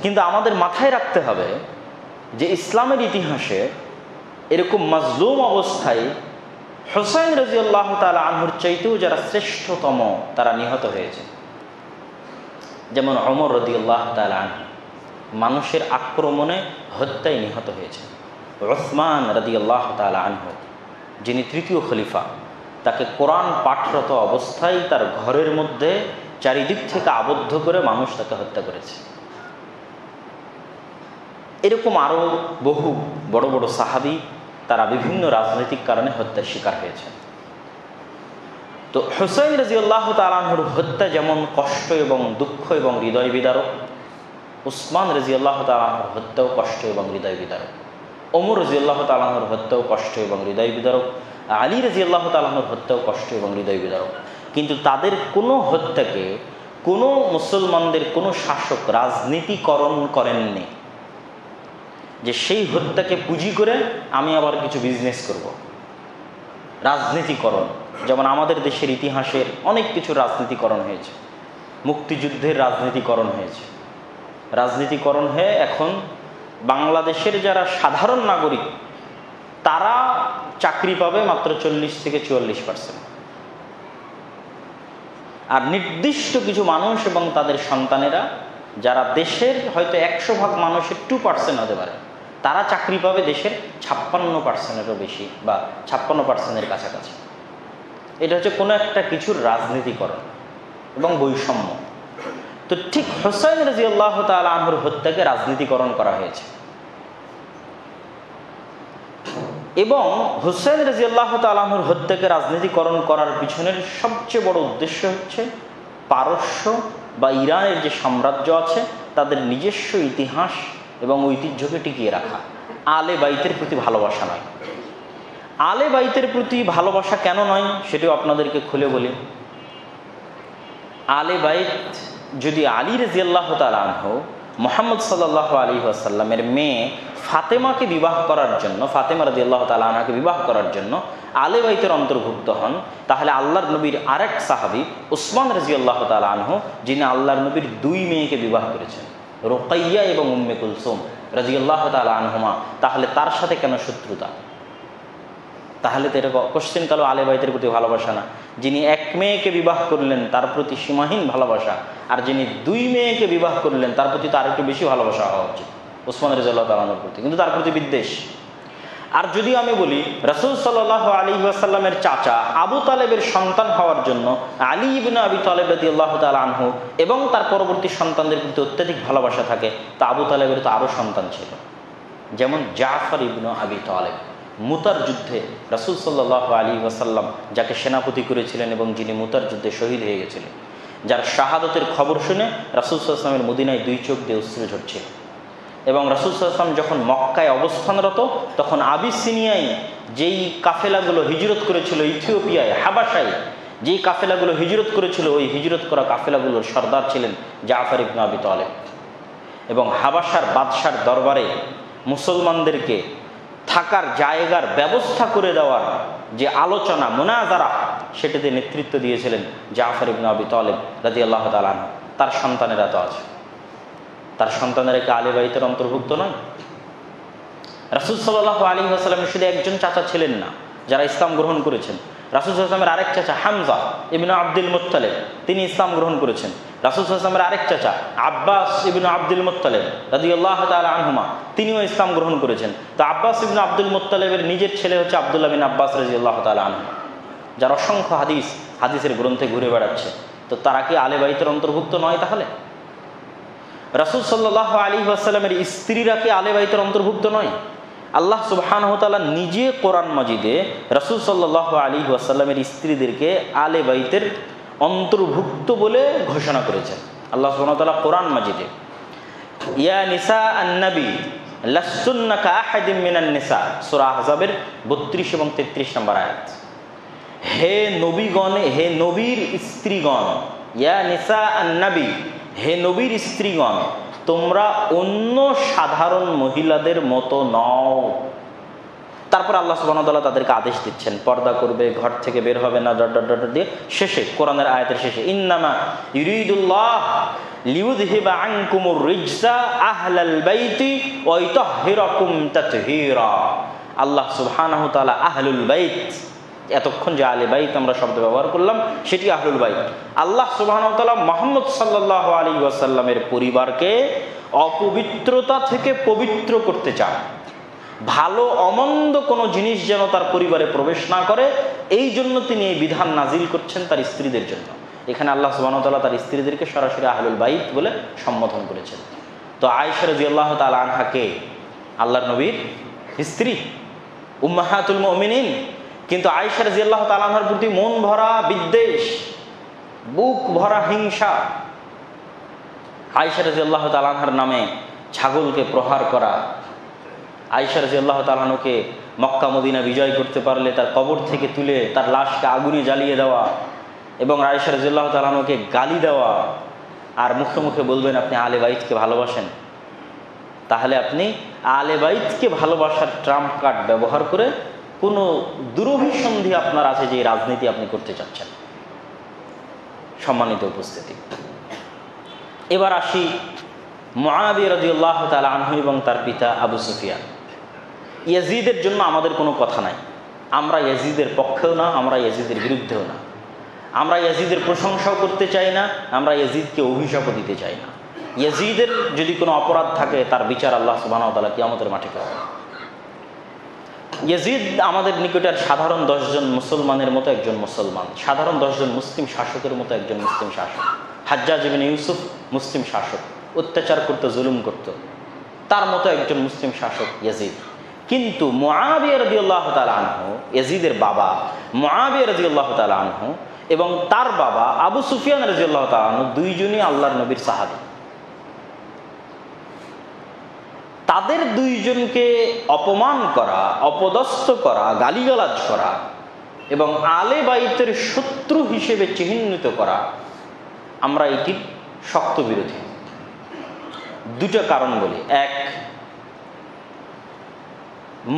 [SPEAKER 1] কিন্তু আমাদের মাথায় রাখতে হবে যে ইসলামের ইতিহাসে এরকম মাজলুম অবস্থায় হুসাইন রাদিয়াল্লাহু তাআলা আনহুর চাইতেও যারা শ্রেষ্ঠতম তারা নিহত হয়েছে। যেমন ওমর রাদিয়াল্লাহু তাআলা আনহু মানুষের আক্রমণে হত্যায় নিহত হয়েছে। উসমান রাদিয়াল্লাহু তাআলা আনহু, যিনি 3য় খলিফা, তাকে কোরআন পাঠরত অবস্থায় তার ঘরের মধ্যে চারিদিক থেকে আবদ্ধ করে মানুষ তাকে হত্যা করেছে। এরকম আরও বহু বড় বড় সাহাবী তারা বিভিন্ন রাজনৈতিক কারণে হত্যার শিকার হয়েছে। তো হুসাইন রাদিয়াল্লাহু তাআলা আনহুর হত্যা যেমন কষ্ট এবং দুঃখ এবং হৃদয় বিদারক, উসমান রাদিয়াল্লাহু তাআলা আনহুর হত্যাও কষ্ট এবং হৃদয় বিদারক, ওমর রাদিয়াল্লাহু তাআলা আনহুর হত্যাও কষ্ট এবং হৃদয় বিদারক, আলী রাদিয়াল্লাহু তাআলা আনহুর হত্যাও কষ্ট এবং হৃদয় বিদারক। কিন্তু তাদের কোনো হত্যাকে কোনো মুসলমানদের কোনো শাসক রাজনীতিকরণ করেননি, যে সেই হত্যাকে পুঁজি করে আমি আবার কিছু বিজনেস করব। রাজনীতিকরণ, যেমন আমাদের দেশের ইতিহাসের অনেক কিছু রাজনীতিকরণ হয়েছে। মুক্তিযুদ্ধের রাজনীতিকরণ হয়েছে, রাজনীতিকরণ হয়ে এখন বাংলাদেশের যারা সাধারণ নাগরিক তারা চাকরি পাবে মাত্র 40 থেকে 44%, আর নির্দিষ্ট কিছু মানুষ এবং তাদের সন্তানেরা, যারা দেশের হয়তো 100 ভাগ মানুষের 2% হতে পারে, তারা চাকরি পাবে দেশের 56%-এরও বেশি বা 56%-এর কাছাকাছি। এটা হচ্ছে কোনো একটা কিছুর রাজনীতিকরণ এবং বৈষম্য। তো ঠিক হুসাইন রাদিয়াল্লাহু তাআলা আনহুর হত্যাকে রাজনীতিকরণ করা হয়েছে এবং হুসাইন রাদিয়াল্লাহু তাআলা আনহুর হত্যাকে রাজনীতিকরণ করার পিছনের সবচেয়ে বড় উদ্দেশ্য হচ্ছে পারস্য বা ইরানের যে সাম্রাজ্য আছে তাদের নিজস্ব ইতিহাস এবং ঐতিহ্যকে টিকিয়ে রাখা। আলে বাইতের প্রতি ভালোবাসা নয়। আলে বাইতের প্রতি ভালোবাসা কেন নয় সেটাও আপনাদেরকে খুলে বলি। আলে বাইত যদি আলী রাদিয়াল্লাহু তাআলা আনহু মুহাম্মদ সাল্লাল্লাহু আলাইহি ওয়াসাল্লামের মেয়ে ফাতেমাকে বিবাহ করার জন্য, ফাতেমা রাদিয়াল্লাহু তাআলা আনহাকে বিবাহ করার জন্য আলে বাইতের অন্তর্ভুক্ত হন, তাহলে আল্লাহর নবীর আরেক সাহাবী উসমান রাদিয়াল্লাহু তাআলা আনহু, যিনি আল্লাহর নবীর 2 মেয়েকে বিবাহ করেছেন, রুকাইয়া এবং উম্মে কুলসুম রাদিয়াল্লাহু তাআলা আনহুমা, তাহলে তার সাথে কেন শত্রুতা? তাহলে তো এটা কোশ্চেন কালো আলে বাইতের প্রতি ভালোবাসা না। যিনি 1 মেয়েকে বিবাহ করলেন তার প্রতি সীমাহীন ভালোবাসা, আর যিনি 2 মেয়েকে বিবাহ করলেন তার প্রতি তার একটু বেশি ভালোবাসা হওয়া উচিত উসমান রাদিয়াল্লাহু তাআলা আনহুর প্রতি, কিন্তু তার প্রতি বিদ্বেষ। আর যদি আমি বলি রাসূল সাল্লাল্লাহু আলাইহি ওয়াসাল্লামের চাচা আবু তালেবের সন্তান হওয়ার জন্য আলী ইবনে আবি তালেব রাদিয়াল্লাহু তাআলা আনহু এবং তার পরবর্তী সন্তানদের প্রতি অত্যধিক ভালোবাসা থাকে, তা আবু তালেবের তো আরও সন্তান ছিল, যেমন জাফর ইবনে আবি তালেব। মুতার যুদ্ধে রাসূল সাল্লাল্লাহু আলাইহি ওয়াসাল্লাম যাকে সেনাপতি করেছিলেন এবং যিনি মুতার যুদ্ধে শহীদ হয়ে গেছিলেন, যার শাহাদতের খবর শুনে রাসূল সাল্লাল্লাহু আলাইহি ওয়াসাল্লামের মদিনায় 2 চোখ দিয়ে অশ্রু ঝরছিল। এবং রাসূল সাল্লাল্লাহু আলাইহি ওয়াসাল্লাম যখন মক্কায় অবস্থানরত তখন আবিসিনিয়ায় যেই কাফেলাগুলো হিজরত করেছিল, ইথিওপিয়ায় হাবাসায় যেই কাফেলাগুলো হিজরত করেছিল, ওই হিজরত করা কাফেলাগুলোর সর্দার ছিলেন জাফর ইবনে আবি তালেব। এবং হাবাসার বাদশার দরবারে মুসলমানদেরকে থাকার জায়গার ব্যবস্থা করে দেওয়ার যে আলোচনা মুনাজারা, সেটাতে নেতৃত্ব দিয়েছিলেন জাফর ইবনে আবি তালেব রাদিয়াল্লাহু তাআলা আনহু। তার সন্তানেরা তো আছে, তার সন্তানেরা কি আলে বাইতের অন্তর্ভুক্ত নয়? রাসূল সাল্লাল্লাহু আলাইহি ওয়াসাল্লামের শুধু একজন চাচা ছিলেন না যারা ইসলাম গ্রহণ করেছেন। রাসূল সাল্লাল্লাহু আলাইহি ওয়াসাল্লামের আরেক চাচা হামজা ইবনে আব্দুল মুত্তালিব, তিনি ইসলাম গ্রহণ করেছেন। রাসূল সাল্লাল্লাহু আলাইহি ওয়াসাল্লামের আরেক চাচা আব্বাস ইবনে আব্দুল মুত্তালিব রাদিয়াল্লাহু তাআলা আনহুমা, তিনিও ইসলাম গ্রহণ করেছেন। তো আব্বাস ইবনে আব্দুল মুত্তালিবের নিজের ছেলে হচ্ছে আব্দুল্লাহ বিন আব্বাস রাদিয়াল্লাহু তাআলা আনহু, যার অসংখ্য হাদিসের গ্রন্থে ঘুরে বেড়াচ্ছে। তো তারা কি আলে বাইতের অন্তর্ভুক্ত নয়? তাহলে রাসূল সাল্লাল্লাহু আলাইহি ওয়াসাল্লামের স্ত্রীরা কি আলে বাইতের অন্তর্ভুক্ত নয়? আল্লাহ সুবহানাহু ওয়া তাআলা নিজে কোরআন মাজিদে রাসূল সাল্লাল্লাহু আলাইহি ওয়াসাল্লামের স্ত্রীদেরকে আলে বাইতের অন্তর্ভুক্ত বলে ঘোষণা করেছেন। আল্লাহ সুবহানাহু ওয়া তাআলা কোরআন মাজিদে ইয়া নিসা আন-নবী লাসতুন্না কাআহাদিম মিনান নিসা, সূরা আহজাবের 32 এবং 33 নম্বর আয়াত। হে নবীগণ, হে নবীর স্ত্রীগণ, ইয়া নিসা আন-নবী, হে নবীর স্ত্রীগণ, তোমরা অন্য সাধারণ মহিলাদের মতো নও। তারপর আল্লাহ সুবহানাহু ওয়া তাআলা তাদেরকে আদেশ দিচ্ছেন পর্দা করবে, ঘর থেকে বের হবে না, দিয়ে শেষে কোরআনের আয়াতের শেষে ইন্নামা ইউরিদুল্লাহ লিইউযহিবা আনকুমুর রিজসা আহলাল বাইতি ওয়া ইতাহহিরাকুম তাতহীরা। আল্লাহ সুবহানাহু ওয়া তাআলা আহলুল বাইত, এতক্ষণ যে আলে বাইত আমরা শব্দ ব্যবহার করলাম সেটি আহলুল বাইত। আল্লাহ সুবহানাহু ওয়া তাআলা মুহাম্মদ সাল্লাল্লাহু আলাইহি ওয়াসাল্লামের পরিবারকে অপবিত্রতা থেকে পবিত্র করতে চান। ভালো অমন্দ কোনো জিনিস যেন তার পরিবারে প্রবেশ না করে, এই জন্য তিনি এই বিধান নাজিল করছেন তার স্ত্রীদের জন্য। এখানে আল্লাহ সুবহানাহু ওয়া তাআলা তার স্ত্রীদেরকে সরাসরি আহলুল বাইত বলে সম্বোধন করেছেন। তো আয়েশা রাদিয়াল্লাহু তাআলা আনহা কে? আল্লাহর নবীর স্ত্রী, উম্মাহাতুল মুমিনিন। কিন্তু আয়েশা রাদিয়াল্লাহু তাআলা আনহার প্রতি মন ভরা বিদ্বেষ, বুক ভরা হিংসা, আয়েশা রাদিয়াল্লাহু তাআলা আনহার নামে ছাগলকে প্রহার করা, আয়েশা রাদিয়াল্লাহু তাআলা আনহাকে মক্কা মদিনা বিজয় করতে পারলে তার কবর থেকে তুলে তার লাশকে আগুনে জ্বালিয়ে দেওয়া এবং আয়েশা রাদিয়াল্লাহু তাআলা আনহাকে গালি দেওয়া, আর মুখে মুখে বলবেন আপনি আলে বাইতকে ভালোবাসেন। তাহলে আপনি আলে বাইতকে ভালোবাসার ট্রাম্প কার্ড ব্যবহার করে কোনো দুরভিসন্ধি আপনার আছে যে রাজনীতি আপনি করতে চাচ্ছেন। সম্মানিত উপস্থিতি, এবার আসি মুআবিয়া রাদিয়াল্লাহু তাআলা আনহু এবং তার পিতা আবু সুফিয়ান। ইয়াজিদের জন্য আমাদের কোনো কথা নাই, আমরা ইয়াজিদের পক্ষেও না, আমরা ইয়াজিদের বিরুদ্ধেও না, আমরা ইয়াজিদের প্রশংসাও করতে চাই না, আমরা ইয়াজিদকে অভিশাপও দিতে চাই না। ইয়াজিদের যদি কোনো অপরাধ থাকে তার বিচার আল্লাহ সুবহানাহু ওয়া তাআলা কিয়ামতের মাঠে করবেন। ইয়াজিদ আমাদের নিকটের সাধারণ 10 জন মুসলমানের মতো একজন মুসলমান, সাধারণ 10 জন মুসলিম শাসকের মতো একজন মুসলিম শাসক। হাজ্জাজ ইবনে ইউসুফ মুসলিম শাসক, অত্যাচার করত, জুলুম করত, তার মতো একজন মুসলিম শাসক ইয়াজিদ। কিন্তু মুআবিয়া রাদিয়াল্লাহু তাআলা আনহু, ইয়াজিদের বাবা মুআবিয়া রাদিয়াল্লাহু তাআলা আনহু এবং তার বাবা আবু সুফিয়ান রাদিয়াল্লাহু তাআলা আনহু দুইজনই আল্লাহর নবীর সাহাবী। তাদের দুইজনকে অপমান করা, অপদস্থ করা, গালিগালাজ করা এবং আলে বাইতের শত্রু হিসেবে চিহ্নিত করা, আমরা এটির শক্ত বিরোধী। দুটো কারণ বলি। এক,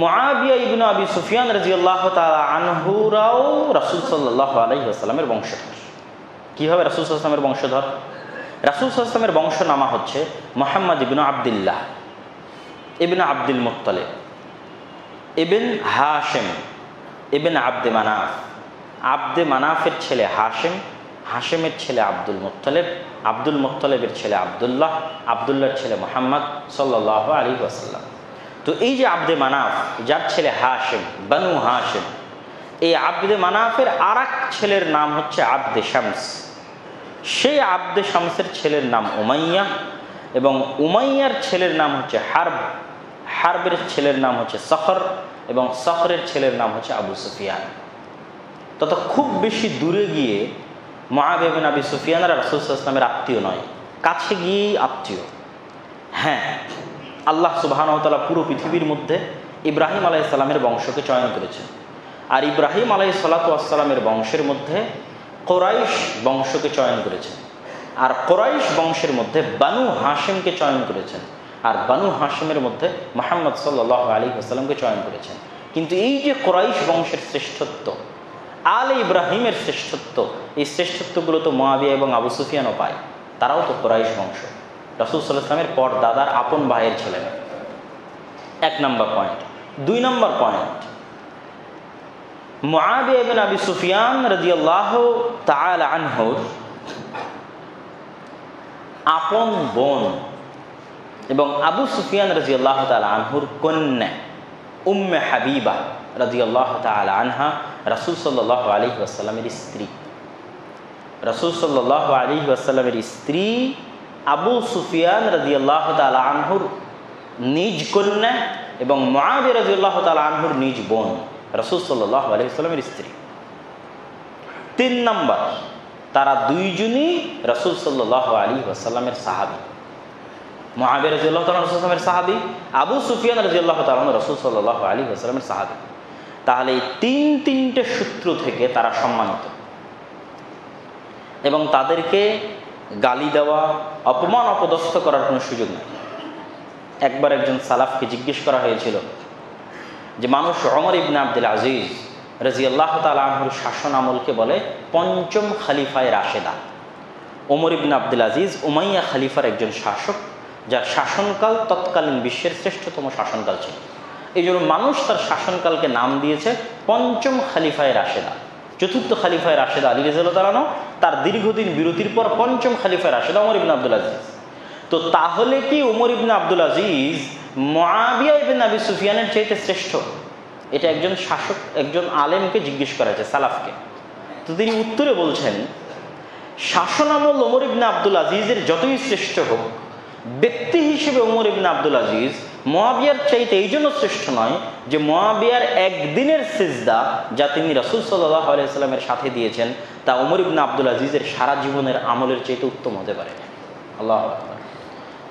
[SPEAKER 1] মুআবিয়া ইবনে আবি সুফিয়ান রাদিয়াল্লাহু তাআলা আনহুরাও রাসূল সাল্লাল্লাহু আলাইহি ওয়াসাল্লামের বংশধর। কিভাবে রাসূল সাল্লাল্লাহু আলাইহি ওয়াসাল্লামের বংশধর? রাসূল সাল্লাল্লাহু আলাইহি ওয়াসাল্লামের বংশনামা হচ্ছে মুহাম্মদ ইবনে আব্দুল্লাহ ইবনে আব্দুল মুত্তালিব ইবন হাশিম ইবন আব্দে মানাফ। আব্দে মানাফের ছেলে হাশিম, হাশিমের ছেলে আব্দুল মুত্তালিব, আব্দুল মুত্তালিবের ছেলে আব্দুল্লাহ, আব্দুল্লাহর ছেলে মুহাম্মদ সাল্লাল্লাহু আলাইহি ওয়াসাল্লাম। তো এই যে আব্দে মানাফ, যার ছেলে হাশিম, বানু হাশিম, এই আব্দে মানাফের আর এক ছেলের নাম হচ্ছে আব্দে শামস। সেই আব্দে শামসের ছেলের নাম উমাইয়া এবং উমাইয়ার ছেলের নাম হচ্ছে হারব, হারবের ছেলের নাম হচ্ছে সখর এবং সখরের ছেলের নাম হচ্ছে আবু সুফিয়ান। তত খুব বেশি দূরে গিয়ে মুআবিয়া বিন আবি সুফিয়ান রাসূল সাল্লাল্লাহু আলাইহি ওয়াসাল্লামের আত্মীয় নয়, কাছে গিয়েই আত্মীয়। হ্যাঁ, আল্লাহ সুবহানাহু ওয়া তাআলা পুরো পৃথিবীর মধ্যে ইব্রাহিম আলাইহিস সালামের বংশকে চয়ন করেছেন, আর ইব্রাহিম আলাইহিস সালাতু ওয়াস সালামের বংশের মধ্যে কুরাইশ বংশকে চয়ন করেছেন, আর কুরাইশ বংশের মধ্যে বানু হাশিমকে চয়ন করেছেন, আর বানু হাশিমের মধ্যে মুহাম্মদ সাল্লাল্লাহু আলাইহি ওয়াসাল্লামকে চয়ন করেছেন। কিন্তু এই যে কুরাইশ বংশের শ্রেষ্ঠত্ব, আলে ইব্রাহিমের শ্রেষ্ঠত্ব, এই শ্রেষ্ঠত্বগুলো তো মুআবিয়া এবং আবু সুফিয়ানও পায়, তারাও তো কুরাইশ বংশ, রাসূল সাল্লাল্লাহু আলাইহি ওয়াসাল্লামের পর দাদার আপন ভাইয়ের ছেলে। 1 নম্বর পয়েন্ট। 2 নম্বর পয়েন্ট, মুআবিয়া ইবনে আবি সুফিয়ান রাদিয়াল্লাহু তাআলা আনহুর আপন বোন এবং আবু সুফিয়ান রাদিয়াল্লাহু তাআলা আনহুর কন্যা উম্মে হাবিবা রাদিয়াল্লাহু তাআলা আনহা রাসূল সাল্লাল্লাহু আলাইহি ওয়াসাল্লামের স্ত্রী। রাসূল সাল্লাল্লাহু আলাইহি ওয়াসাল্লামের স্ত্রী আবু সুফিয়ান রাদিয়াল্লাহু তাআলা আনহুর নিজ কন্যা এবং মুআবিয়া রাদিয়াল্লাহু তাআলা আনহুর নিজ বোন, রাসূল সাল্লাল্লাহু আলাইহি ওয়াসাল্লামের স্ত্রী। 3 নম্বর, তারা দুইজনই রাসূল সাল্লাল্লাহু আলাইহি ওয়াসাল্লামের সাহাবী। মুআবিয়া রাদিয়াল্লাহু তাআলা রাসূল সাল্লাল্লাহু আলাইহি ওয়াসাল্লামের সাহাবী, আবু সুফিয়ান রাদিয়াল্লাহু তাআলা রাসূল সাল্লাল্লাহু আলাইহি ওয়াসাল্লামের সাহাবী। তাহলে এই তিনটে সূত্র থেকে তারা সম্মানিত এবং তাদেরকে গালি দেওয়া, অপমান অপদস্থ করার কোনো সুযোগ নেই। একবার একজন সালাফকে জিজ্ঞেস করা হয়েছিল যে মানুষ ওমর ইবনে আব্দুল আজিজ রাদিয়াল্লাহু তাআলা আনহুর শাসন আমলকে বলে পঞ্চম খলিফায়ে রাশেদা। ওমর ইবনে আব্দুল আজিজ উমাইয়া খলিফার একজন শাসক, যার শাসনকাল তৎকালীন বিশ্বের শ্রেষ্ঠতম শাসনকাল ছিল। এই জন্য মানুষ তার শাসনকালকে নাম দিয়েছে পঞ্চম খলিফায়ে রাশেদা। চতুর্থ খলিফায়ে রাশেদা আলী রাদিয়াল্লাহু তাআলা, তার দীর্ঘদিন বিরতির পর পঞ্চম খলিফায়ে রাশেদা ওমর ইবনে আব্দুল আজিজ। তো তাহলে কি ওমর ইবনে আব্দুল আজিজ মুআবিয়া ইবনে আবি সুফিয়ানের চাইতে শ্রেষ্ঠ? এটা একজন শাসক, একজন আলেমকে জিজ্ঞেস করা হয়েছে, সালাফকে। তো তিনি উত্তরে বলছেন, শাসন আমল ওমর ইবনে আব্দুল আজিজের যতই শ্রেষ্ঠ হোক, ব্যক্তি হিসেবে ওমর ইবনে আব্দুল আজিজ মুআবিয়ার চাইতে এই জন্য শ্রেষ্ঠ নয় যে মুআবিয়ার একদিনের সিজদা যা তিনি রাসূল সাল্লাল্লাহু আলাইহি ওয়াসাল্লামের সাথে দিয়েছেন, তা ওমর ইবনে আব্দুল আজিজের সারা জীবনের আমলের চাইতে উত্তম হতে পারে। আল্লাহু আকবার।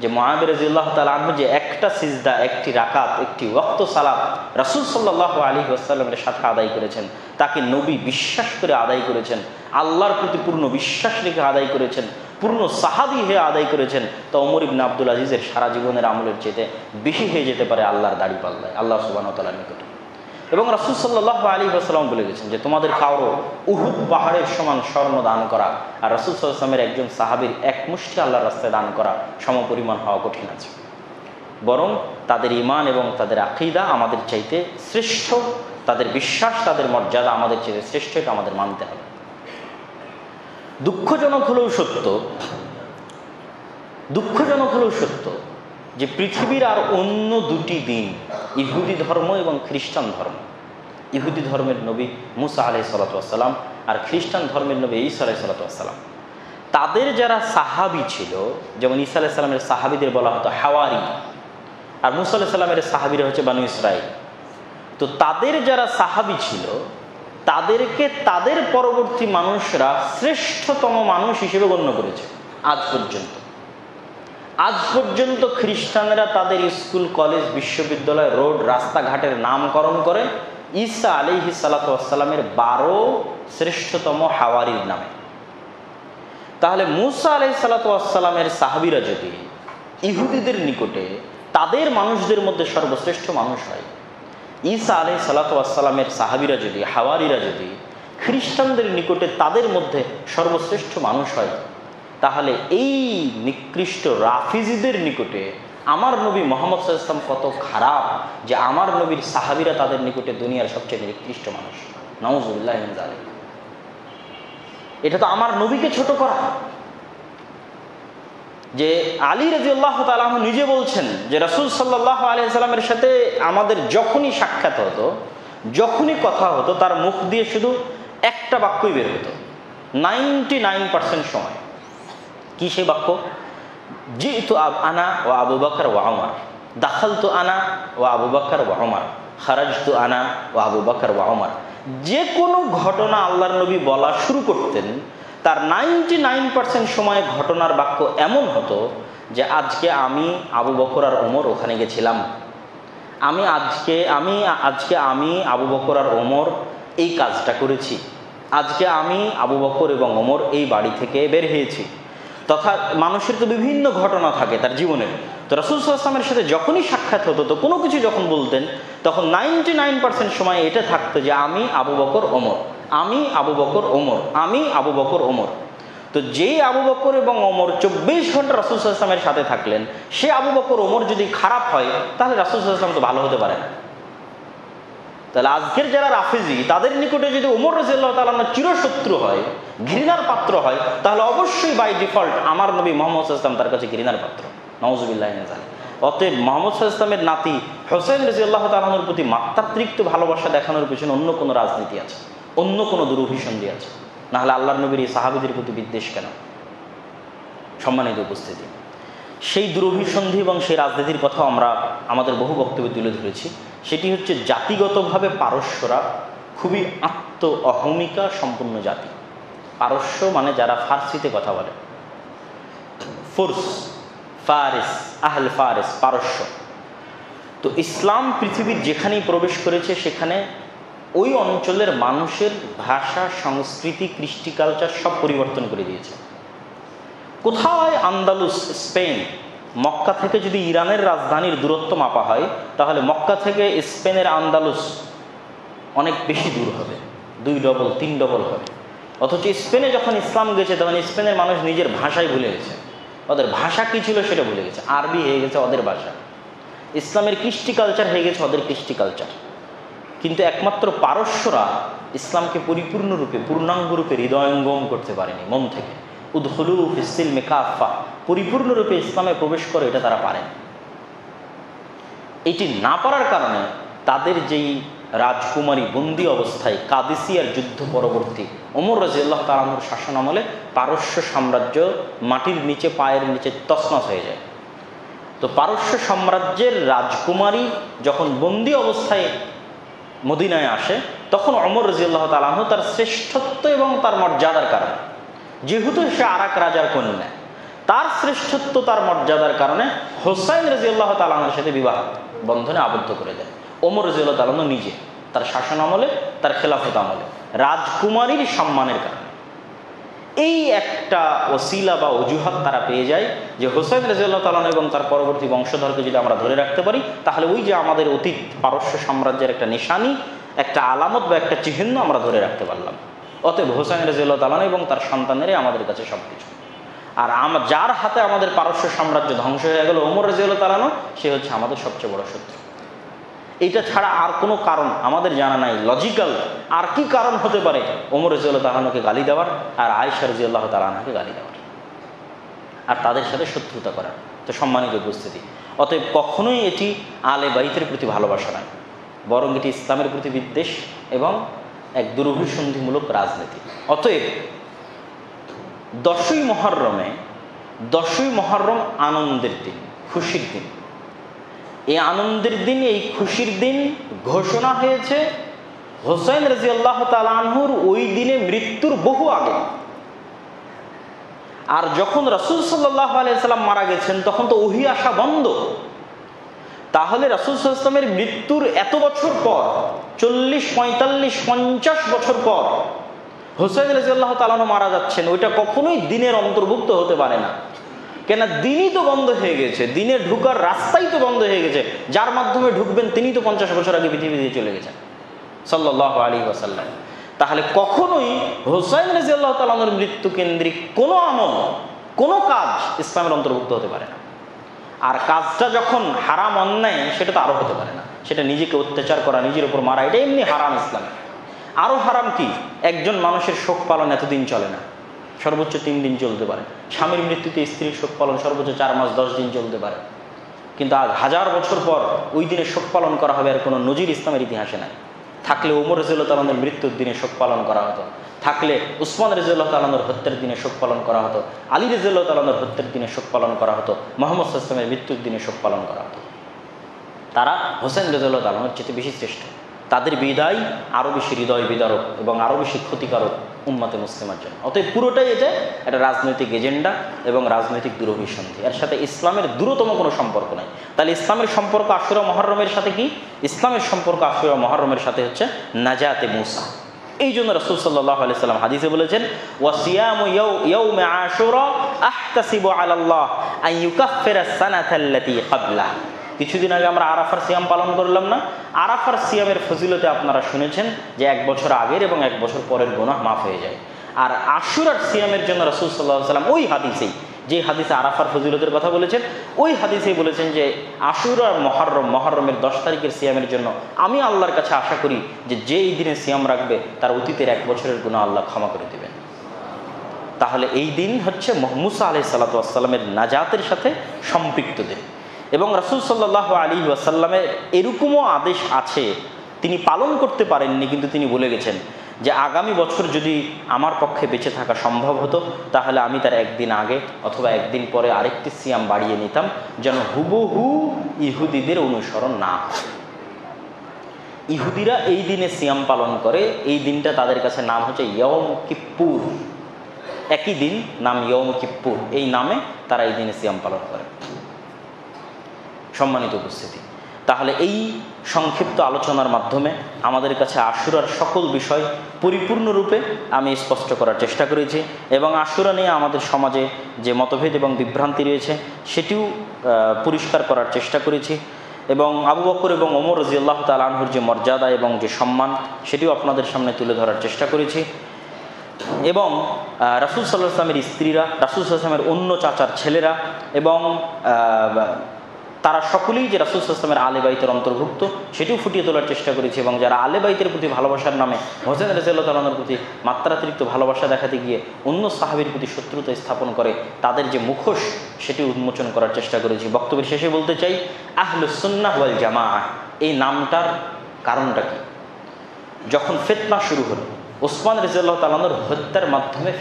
[SPEAKER 1] যে মুআবিয়া রাদিয়াল্লাহু তাআলা আনহু যে একটা সিজদা, একটি রাকাত, একটি ওয়াক্ত সালাত রাসূল সাল্লাল্লাহু আলাইহি ওয়াসাল্লামের সাথে আদায় করেছেন, তাকে নবী বিশ্বাস করে আদায় করেছেন, আল্লাহর প্রতি পূর্ণ বিশ্বাস রেখে আদায় করেছেন, পূর্ণ সাহাবী হয়ে আদায় করেছেন, তা ওমর ইবনে আব্দুল আজিজের সারা জীবনের আমলের চেয়ে বেশি হয়ে যেতে পারে আল্লাহর দাড়িপাল্লায়, আল্লাহ সুবহানাহু ওয়া তাআলার নিকটে। এবং রাসূল সাল্লাল্লাহু আলাইহি ওয়াসাল্লাম বলে গেছেন যে তোমাদের কারো উহুদ পাহাড়ের সমান স্বর্ণ দান করা আর রাসূল সাল্লাল্লাহু আলাইহি ওয়াসাল্লামের একজন সাহাবীর এক মুষ্টি আল্লাহর রাস্তায় দান করা সমপরিমাণ হওয়া কঠিন আছে। বরং তাদের ঈমান এবং তাদের আকীদা আমাদের চাইতে শ্রেষ্ঠ, তাদের বিশ্বাস, তাদের মর্যাদা আমাদের চাইতে শ্রেষ্ঠ, এটা আমাদের মানতে হবে। দুঃখজনক হলেও সত্য, দুঃখজনক হলেও সত্য যে পৃথিবীর আর অন্য দুটি দিন, ইহুদি ধর্ম এবং খ্রিস্টান ধর্ম, ইহুদি ধর্মের নবী মুসা আলাইহিস সালাতু ওয়াস সালাম আর খ্রিস্টান ধর্মের নবী ঈসা আলাইহিস সালাতু ওয়াস সালাম, তাদের যারা সাহাবি ছিল, যেমন ঈসা আলাইহিস সালামের সাহাবিদের বলা হতো হাওয়ারি, আর মুসা আলাইহিস সালামের সাহাবিরা হচ্ছে বানু ইসরাইল। তো তাদের যারা সাহাবি ছিল তাদেরকে তাদের পরবর্তী মানুষরা শ্রেষ্ঠতম মানুষ হিসেবে গণ্য করেছে আজ পর্যন্ত। আজ পর্যন্ত খ্রিস্টানরা তাদের স্কুল, কলেজ, বিশ্ববিদ্যালয়, রোড, রাস্তাঘাটের নামকরণ করে ঈসা আলাইহিস সালাতু ওয়াস সালামের 12 শ্রেষ্ঠতম হাওয়ারির নামে। তাহলে মুসা আলাইহিস সালাতু ওয়াস সালামের সাহাবীরা যদি ইহুদিদের নিকটে তাদের মানুষদের মধ্যে সর্বশ্রেষ্ঠ মানুষ হয়, ঈসা আলাইহিস সালাতু ওয়াস সালামের সাহাবীরা যদি, হাওয়ারিরা যদি খ্রিস্টানদের নিকটে তাদের মধ্যে সর্বশ্রেষ্ঠ মানুষ হয়, তাহলে এই নিকৃষ্ট রাফিজিদের নিকটে আমার নবী মুহাম্মদ সাল্লাল্লাহু আলাইহি ওয়াসাল্লাম কত খারাপ যে আমার নবীর সাহাবীরা তাদের নিকটে দুনিয়ার সবচেয়ে নিকৃষ্ট মানুষ। নাউযুবিল্লাহি মিন যালিক। এটা তো আমার নবীকে ছোট করা। যে আলী রাদিয়াল্লাহু তাআলা আনহু নিজে বলছেন যে রাসূল সাল্লাল্লাহু আলাইহি ওয়াসাল্লামের সাথে আমাদের যখনই সাক্ষাৎ হতো, যখনই কথা হতো, তার মুখ দিয়ে শুধু একটা বাক্যই বের হতো 99% সময়। কি সেই বাক্য? জিতু আনা ও আবু বকর ওয়া উমর, দাখালতু আনা ও আবু বকর ওয়া উমর, খারাজতু আনা ও আবু বকর ওয়া উমর। যে কোনো ঘটনা আল্লাহর নবী বলা শুরু করতেন, তার 99% সময় ঘটনার বাক্য এমন হতো যে আজকে আমি, আবু বকর আর ওমর ওখানে গেছিলাম, আজকে আমি আবু বকর আর ওমর এই কাজটা করেছি, আজকে আমি আবু বকর এবং ওমর এই বাড়ি থেকে বের হয়েছি। তথা মানুষের তো বিভিন্ন ঘটনা থাকে তার জীবনে। তো রাসূল সাল্লাল্লাহু আলাইহি ওয়াসাল্লামের সাথে যখনই সাক্ষাৎ হতো, তো কোনো কিছু যখন বলতেন, তখন 99% সময় এটা থাকতো যে আমি আবু বকর ওমর, আমি আবু বকর ওমর, আমি আবু বকর ওমর। তো যেই আবু বকর এবং ওমর 24 ঘন্টা রাসূল সাল্লাল্লাহু আলাইহি ওয়াসাল্লামের সাথে থাকলেন, সে আবু বকর ওমর যদি খারাপ হয়, তাহলে রাসূল সাল্লাল্লাহু আলাইহি ওয়াসাল্লাম তো ভালো হতে পারে না। তাহলে আজকের যারা রাফিজি, তাদের নিকটে যদি ওমর রাদিয়াল্লাহু তাআলা আনহু চিরশত্রু হয়, ঘৃণার পাত্র হয়, তাহলে অবশ্যই বাই ডিফল্ট আমার নবী মুহাম্মদ সাল্লাল্লাহু আলাইহি ওয়াসাল্লাম তার কাছে ঘৃণার পাত্র। নাউযুবিল্লাহি মিন যালিক। অতএব মুহাম্মদ সাল্লাল্লাহু আলাইহি ওয়াসাল্লামের নাতি হোসেন রাদিয়াল্লাহু তাআলা আনহুর প্রতি মাত্রাতিরিক্ত ভালোবাসা দেখানোর পিছনে অন্য কোনো রাজনীতি আছে, অন্য কোনো দুরভিসন্ধি আছে। নাহলে আল্লাহর নবীর এই সাহাবীদের প্রতি বিদ্বেষ কেন? সম্মানিত উপস্থিতি, সেই দুরভিসন্ধি এবং সেই রাজনীতির কথা আমরা আমাদের বহু বক্তব্যে তুলে ধরেছি। সেটি হচ্ছে জাতিগতভাবে পারস্যরা খুবই আত্ম অহমিকা সম্পন্ন জাতি। পারস্য মানে যারা ফার্সিতে কথা বলে, ফুরস, ফারিস, আহল ফারিস, পারস্য। তো ইসলাম পৃথিবীর যেখানেই প্রবেশ করেছে সেখানে ওই অঞ্চলের মানুষের ভাষা, সংস্কৃতি, কৃষ্টি, কালচার সব পরিবর্তন করে দিয়েছে। কোথায় আন্দালুস, স্পেন, মক্কা থেকে যদি ইরানের রাজধানীর দূরত্ব মাপা হয়, তাহলে মক্কা থেকে স্পেনের আন্দালুস অনেক বেশি দূর হবে, 2 ডবল 3 ডবল হবে। অথচ স্পেনে যখন ইসলাম গেছে, তখন স্পেনের মানুষ নিজের ভাষাই ভুলে গেছে। ওদের ভাষা কী ছিল সেটা ভুলে গেছে। আরবি হয়ে গেছে ওদের ভাষা, ইসলামের কৃষ্টি কালচার হয়ে গেছে ওদের কৃষ্টি কালচার। কিন্তু একমাত্র পারস্যরা ইসলামকে পরিপূর্ণরূপে, পূর্ণাঙ্গরূপে হৃদয়ঙ্গম করতে পারেনি মন থেকে। উদখুলু ফিস-সিলমি কাফা, পরিপূর্ণরূপে ইসলামে প্রবেশ করে, এটা তারা পারেন। এটি না পারার কারণে তাদের যেই রাজকুমারী বন্দি অবস্থায় কাদিসিয়ার যুদ্ধ পরবর্তী ওমর রাদিয়াল্লাহু তাআলা আনহুর শাসন আমলে পারস্য সাম্রাজ্য মাটির নিচে, পায়ের নিচে তছনছ হয়ে যায়। তো পারস্য সাম্রাজ্যের রাজকুমারী যখন বন্দি অবস্থায় মদিনায় আসে, তখন ওমর রাদিয়াল্লাহু তাআলা আনহু তার শ্রেষ্ঠত্ব এবং তার মর্যাদার কারণে, যেহেতু সে আরেক রাজার কন্যা, তার শ্রেষ্ঠত্ব, তার মর্যাদার কারণে হোসাইন রাদিয়াল্লাহু তাআলা আনহুর সাথে বিবাহ বন্ধনে আবদ্ধ করে দেয় ওমর রাদিয়াল্লাহু তাআলা আনহু নিজে, তার শাসন আমলে, তার খেলাফত আমলে, রাজকুমারীর সম্মানের কারণে। এই একটা ওসিলা বা অজুহাত তারা পেয়ে যায় যে হোসাইন রাদিয়াল্লাহু তাআলা আনহু এবং তার পরবর্তী বংশধরকে যদি আমরা ধরে রাখতে পারি, তাহলে ওই যে আমাদের অতীত পারস্য সাম্রাজ্যের একটা নিশানি, একটা আলামত বা একটা চিহ্ন আমরা ধরে রাখতে পারলাম। অতএব হোসাইন রাদিয়াল্লাহু তাআলা আনহু এবং তার সন্তানেরাই আমাদের কাছে সব কিছু। আর যার হাতে আমাদের পারস্য সাম্রাজ্য ধ্বংস হয়ে গেল, ওমর রাদিয়াল্লাহু তাআলা আনহু, সে হচ্ছে আমাদের সবচেয়ে বড় শত্রু। এইটা ছাড়া আর কোনো কারণ আমাদের জানা নাই। লজিক্যাল আর কি কারণ হতে পারে ওমর রাদিয়াল্লাহু তাআলা আনহুকে গালি দেওয়ার আর আয়েশা রাদিয়াল্লাহু তাআলা আনহাকে গালি দেওয়ার? আর তাদের সাথে শত্রুতা করা। তো সম্মানিত উপস্থিতি, অতএব কখনোই এটি আলে বাইতের প্রতি ভালোবাসা নয়, বরং এটি ইসলামের প্রতি বিদ্বেষ এবং এক দুরভিসন্ধিমূলক রাজনীতি। অতএব 10ই মুহররম আনন্দের দিন, খুশির দিন। এই আনন্দের দিন, এই খুশির দিন ঘোষণা হয়েছে হোসাইন রাদিয়াল্লাহু তাআলা আনহুর ওই দিনে মৃত্যুর বহু আগে। আর যখন রাসূল সাল্লাল্লাহু আলাইহি সাল্লাম মারা গেছেন তখন তো ওহী আসা বন্ধ। তাহলে রাসূল সাল্লাল্লাহু আলাইহি সাল্লামের মৃত্যুর এত বছর পর, 40, 45, 50 বছর পর হোসাইন রাদিয়াল্লাহু তাআলা আনহু মারা যাচ্ছেন, ওইটা কখনোই দিনের অন্তর্ভুক্ত হতে পারে না। কেন? দিনই তো বন্ধ হয়ে গেছে, দিনে ঢুকার রাস্তাই তো বন্ধ হয়ে গেছে। যার মাধ্যমে ঢুকবেন তিনি তো 50 বছর আগে পৃথিবী দিয়ে চলে গেছেন সাল্লাল্লাহু আলাইহি ওয়াসাল্লাম। তাহলে কখনোই হোসাইন রাদিয়াল্লাহু তাআলা আনহুর মৃত্যু কেন্দ্রিক কোনো আমল, কোনো কাজ ইসলামের অন্তর্ভুক্ত হতে পারে না। আর কাজটা যখন হারাম, অন্যায়, সেটা তো আরো হতে পারে না। সেটা নিজেকে অত্যাচার করা, নিজের উপর মারা, এটা এমনি হারাম ইসলামে। আরো হারাম কি? একজন মানুষের শোক পালন এতদিন চলে না, সর্বোচ্চ 3 দিন চলতে পারে। স্বামীর মৃত্যুতে স্ত্রীর শোক পালন সর্বোচ্চ 4 মাস 10 দিন চলতে পারে। কিন্তু আজ 1000 বছর পর ওই দিনে শোক পালন করা হবে, আর কোনো নজির ইসলামের ইতিহাসে নাই। থাকলে ওমর রাদিয়াল্লাহু তাআলা আনহুর মৃত্যুর দিনে শোক পালন করা হতো, থাকলে উসমান রাদিয়াল্লাহু তাআলা আনহুর হত্যার দিনে শোক পালন করা হতো, আলী রাদিয়াল্লাহু তাআলা আনহুর হত্যার দিনে শোক পালন করা হতো, মুহাম্মদ সাল্লাল্লাহু আলাইহি ওয়াসাল্লামের মৃত্যুর দিনে শোক পালন করা হতো। তারা হোসেন রাদিয়াল্লাহু তাআলা আনহুর চেয়ে বেশি শ্রেষ্ঠ। তাদের বিদায় আরও বেশি হৃদয় বিদারক এবং আরও বেশি ক্ষতিকারক উম্মতে মুসলিমার জন্য। অতএব পুরোটাই এটা একটা রাজনৈতিক এজেন্ডা এবং রাজনৈতিক দুরভিসন্ধি। এর সাথে ইসলামের দূরতম কোনো সম্পর্ক নাই। তাহলে ইসলামের সম্পর্ক আশুরা মুহররমের সাথে কি? ইসলামের সম্পর্ক আশুরা মুহররমের সাথে হচ্ছে নাজাতে মুসা। এই জন্য রাসূল সাল্লাল্লাহু আলাইহি সাল্লাম হাদিসে বলেছেন, ওয়াসিয়ামু ইয়াউমে আশুরা আহতাসিবু আলাল্লাহ আন ইউকাফিরা সানাতাল্লাতী ক্বাবলা। কিছুদিন আগে আমরা আরাফার সিয়াম পালন করলাম না? আরাফার সিয়ামের ফজিলতে আপনারা শুনেছেন যে 1 বছর আগের এবং 1 বছর পরের গুনাহ মাফ হয়ে যায়। আর আশুরার সিয়ামের জন্য রাসূল সাল্লাল্লাহু আলাইহি সাল্লাম ওই হাদিসেই, যে হাদিসে আরাফার ফজিলতের কথা বলেছেন, ওই হাদিসেই বলেছেন যে আশুরা মুহররমের 10 তারিখের সিয়ামের জন্য আমি আল্লাহর কাছে আশা করি যে যে এই দিনে সিয়াম রাখবে তার অতীতের 1 বছরের গুনাহ আল্লাহ ক্ষমা করে দেবেন। তাহলে এই দিন হচ্ছে মুসা আলাইহিস সালাতু ওয়াস সালামের নাজাতের সাথে সম্পৃক্ত দিন। এবং রাসূল সাল্লাল্লাহু আলাইহি ওয়াসাল্লামের এরকমও আদেশ আছে, তিনি পালন করতে পারেননি, কিন্তু তিনি বলে গেছেন যে আগামী বছর যদি আমার পক্ষে বেঁচে থাকা সম্ভব হতো তাহলে আমি তার 1 দিন আগে অথবা 1 দিন পরে আরেকটি সিয়াম বাড়িয়ে নিতাম, যেন হুবহু ইহুদিদের অনুসরণ না হয়। ইহুদিরা এই দিনে সিয়াম পালন করে, এই দিনটা তাদের কাছে নাম হচ্ছে ইয়ম কিপ্পুর। একই দিন নাম ইয়ম কিপ্পুর, এই নামে তারা এই দিনে সিয়াম পালন করে। সম্মানিত উপস্থিতি, তাহলে এই সংক্ষিপ্ত আলোচনার মাধ্যমে আমাদের কাছে আশুরার সকল বিষয় পরিপূর্ণরূপে আমি স্পষ্ট করার চেষ্টা করেছি এবং আশুরা নিয়ে আমাদের সমাজে যে মতভেদ এবং বিভ্রান্তি রয়েছে সেটিও পরিষ্কার করার চেষ্টা করেছি এবং আবু বকর এবং ওমর রাদিয়াল্লাহু তাআলা আনহুর যে মর্যাদা এবং যে সম্মান সেটিও আপনাদের সামনে তুলে ধরার চেষ্টা করেছি। এবং রাসূল সাল্লাল্লাহু আলাইহি ওয়াসাল্লামের স্ত্রীরা, রাসূল সাল্লাল্লাহু আলাইহি ওয়াসাল্লামের অন্য চাচার ছেলেরা এবং তারা সকলেই যে রাসূল সাল্লাল্লাহু আলাইহি ওয়াসাল্লামের আলে বাইতের অন্তর্ভুক্ত সেটিও ফুটিয়ে তোলার চেষ্টা করেছি। এবং যারা আলে বাইতের প্রতি ভালোবাসার নামে হোসেন রাদিয়াল্লাহু তাআলা আনহুর প্রতি মাত্রাতিরিক্ত ভালোবাসা দেখাতে গিয়ে অন্য সাহাবীর প্রতি শত্রুতা স্থাপন করে, তাদের যে মুখোশ সেটি উন্মোচন করার চেষ্টা করেছি। বক্তব্যের শেষে বলতে চাই, আহলুস সুন্নাহ ওয়াল জামাআহ এই নামটার কারণটা কি? যখন ফিতনা শুরু হলো, ওসমান রাদিয়াল্লাহু তাআলা আনহুর হত্যার মাধ্যমে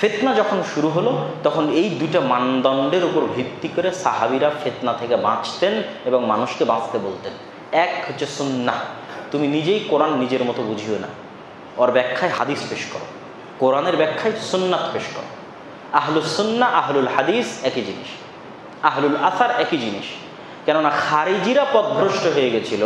[SPEAKER 1] ফিতনা যখন শুরু হলো, তখন এই 2টা মানদণ্ডের উপর ভিত্তি করে সাহাবীরা ফিতনা থেকে বাঁচতেন এবং মানুষকে বাঁচতে বলতেন। এক হচ্ছে সুন্নাহ, তুমি নিজেই কোরআন নিজের মতো বুঝিও না, ওর ব্যাখ্যায় হাদিস পেশ করো, কোরআনের ব্যাখ্যায় সুন্নাত পেশ করো। আহলুস সুন্নাহ আহলুল হাদিস একই জিনিস, আহলুল আসার একই জিনিস। কেননা খারিজিরা পথভ্রষ্ট হয়ে গেছিল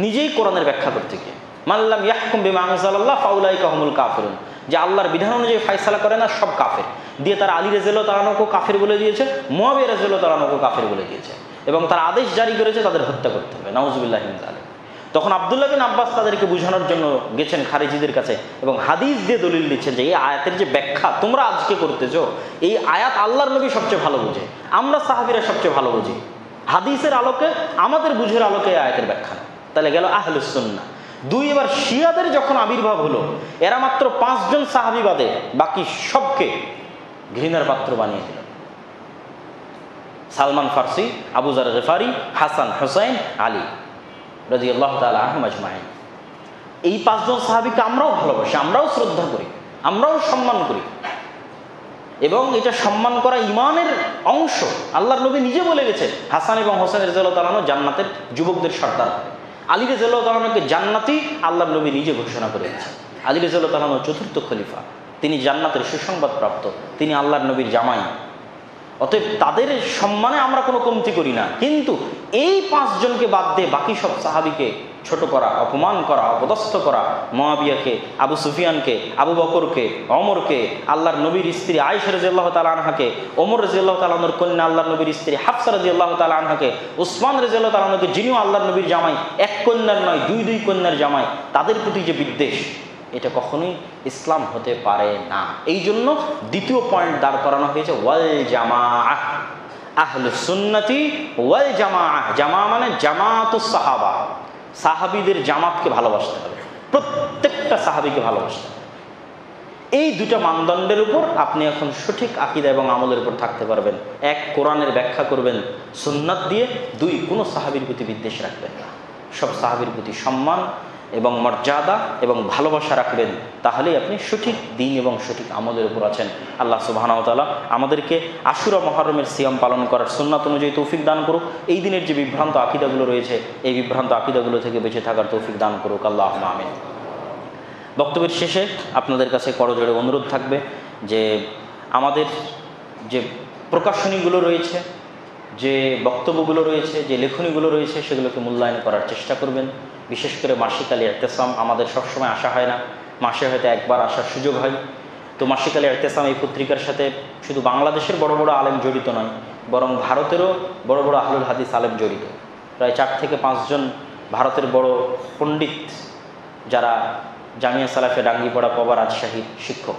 [SPEAKER 1] নিজেই কোরআনের ব্যাখ্যা করতে গিয়ে। মাল্লাম ইয়াহকুম বিমা আনজালাল্লাহ ফাউলাইকা হুমুল কাফিরুন, যে আল্লাহর বিধান অনুযায়ী ফায়সালা করে না সব কাফের, দিয়ে তারা আলী রাদিয়াল্লাহু তাআলা আনহুকে কাফের বলে দিয়েছে, মুআবিয়া রাদিয়াল্লাহু তাআলা আনহুকে কাফের বলে দিয়েছে এবং তারা আদেশ জারি করেছে তাদের হত্যা করতে হবে। নাউজুবিল্লাহি মিন যালিক। তখন আব্দুল্লাহ বিন আব্বাস তাদেরকে বোঝানোর জন্য গেছেন খারিজিদের কাছে এবং হাদিস দিয়ে দলিল দিচ্ছেন যে এই আয়াতের যে ব্যাখ্যা তোমরা আজকে করতেছো, এই আয়াত আল্লাহর নবী সবচেয়ে ভালো বুঝে, আমরা সাহাবীরা সবচেয়ে ভালো বুঝি, হাদিসের আলোকে আমাদের বুঝের আলোকে এই আয়াতের ব্যাখ্যা। তাহলে গেল আহলুস সুন্নাহ। 2, এবার শিয়াদের যখন আবির্ভাব হলো, এরা মাত্র 5 জন সাহাবী বাদে বাকি সবকে ঘৃণার পাত্র বানিয়ে দিল। সালমান ফার্সি, আবু যার গিফারি, হাসান, হুসাইন, আলী রাদিয়াল্লাহু তাআলা আনহুম আজমাইন। এই 5 জন সাহাবীকে আমরাও ভালোবাসি, আমরাও শ্রদ্ধা করি, আমরাও সম্মান করি, এবং এটা সম্মান করা ঈমানের অংশ। আল্লাহর নবী নিজে বলে গেছে হাসান এবং হোসেন রাদিয়াল্লাহু তাআলা আনহু জান্নাতের যুবকদের সর্দার। আলী রাদিয়াল্লাহু তাআলা আনহুকে জান্নাতি আল্লাহর নবী নিজে ঘোষণা করে গেছেন। আলী রাদিয়াল্লাহু তাআলা আনহু চতুর্থ খলিফা, তিনি জান্নাতের সুসংবাদ প্রাপ্ত, তিনি আল্লাহর নবীর জামাই। অতএব তাদের সম্মানে আমরা কোনো কমতি করি না। কিন্তু এই 5 জনকে বাদ দিয়ে বাকি সব সাহাবীকে ছোট করা, অপমান করা, অপদস্থ করা, মুআবিয়াকে, আবু সুফিয়ানকে, আবু বকরকে, ওমরকে, আল্লাহর নবীর স্ত্রী আয়েশা রাদিয়াল্লাহু তাআলা আনহাকে, ওমর রাদিয়াল্লাহু তাআলা আনহুর কন্যা আল্লাহর নবীর স্ত্রী হাফসা রাদিয়াল্লাহু তাআলা আনহাকে, উসমান রাদিয়াল্লাহু তাআলা আনহুকে, যিনিও আল্লাহর নবীর জামাই, এক কন্যার নয় 2 কন্যার জামাই, তাদের প্রতি যে বিদ্বেষ, এটা কখনোই ইসলাম হতে পারে না। এই জন্য দ্বিতীয় পয়েন্ট দাঁড় করানো হয়েছে ওয়াল জামাআহ, আহলুস সুন্নতি ওয়াল জামাআহ। জামা মানে জামাতুস সাহাবা, সাহাবীদের জামাতকে ভালোবাসতে হবে, প্রত্যেকটা সাহাবীকে ভালোবাসতে হবে। এই দুটো মানদণ্ডের উপর আপনি এখন সঠিক আকীদা এবং আমলের উপর থাকতে পারবেন। 1, কোরআনের ব্যাখ্যা করবেন সুন্নাত দিয়ে। 2, কোনো সাহাবীর প্রতি বিদ্বেষ রাখবেন না, সব সাহাবীর প্রতি সম্মান এবং মর্যাদা এবং ভালোবাসা রাখবেন। তাহলেই আপনি সঠিক দিন এবং সঠিক আমলের উপর আছেন। আল্লাহ সুবহানাহু ওয়া তাআলা আমাদেরকে আশুরা মুহররমের সিয়াম পালন করার সুন্নাত অনুযায়ী তৌফিক দান করুক। এই দিনের যে বিভ্রান্ত আকীদাগুলো রয়েছে, এই বিভ্রান্ত আকীদাগুলো থেকে বেঁচে থাকার তৌফিক দান করুক। আল্লাহুম্মা আমিন। বক্তব্যের শেষে আপনাদের কাছে করজোড়ে অনুরোধ থাকবে যে আমাদের যে প্রকাশনীগুলো রয়েছে, যে বক্তব্যগুলো রয়েছে, যে লেখনীগুলো রয়েছে, সেগুলোকে মূল্যায়ন করার চেষ্টা করবেন। বিশেষ করে মাসিক আলী ইতিসাম আমাদের সবসময় আসা হয় না, মাসে হয়তো একবার আসার সুযোগ হয়। তো মাসিক আলী ইতিসাম এই পত্রিকার সাথে শুধু বাংলাদেশের বড় বড় আলেম জড়িত নয়, বরং ভারতেরও বড় বড় আহলুল হাদিস আলেম জড়িত। প্রায় 4 থেকে 5 জন ভারতের বড় পণ্ডিত, যারা জামিয়া সালাফে ডাঙ্গিপাড়া পবা রাজশাহীর শিক্ষক,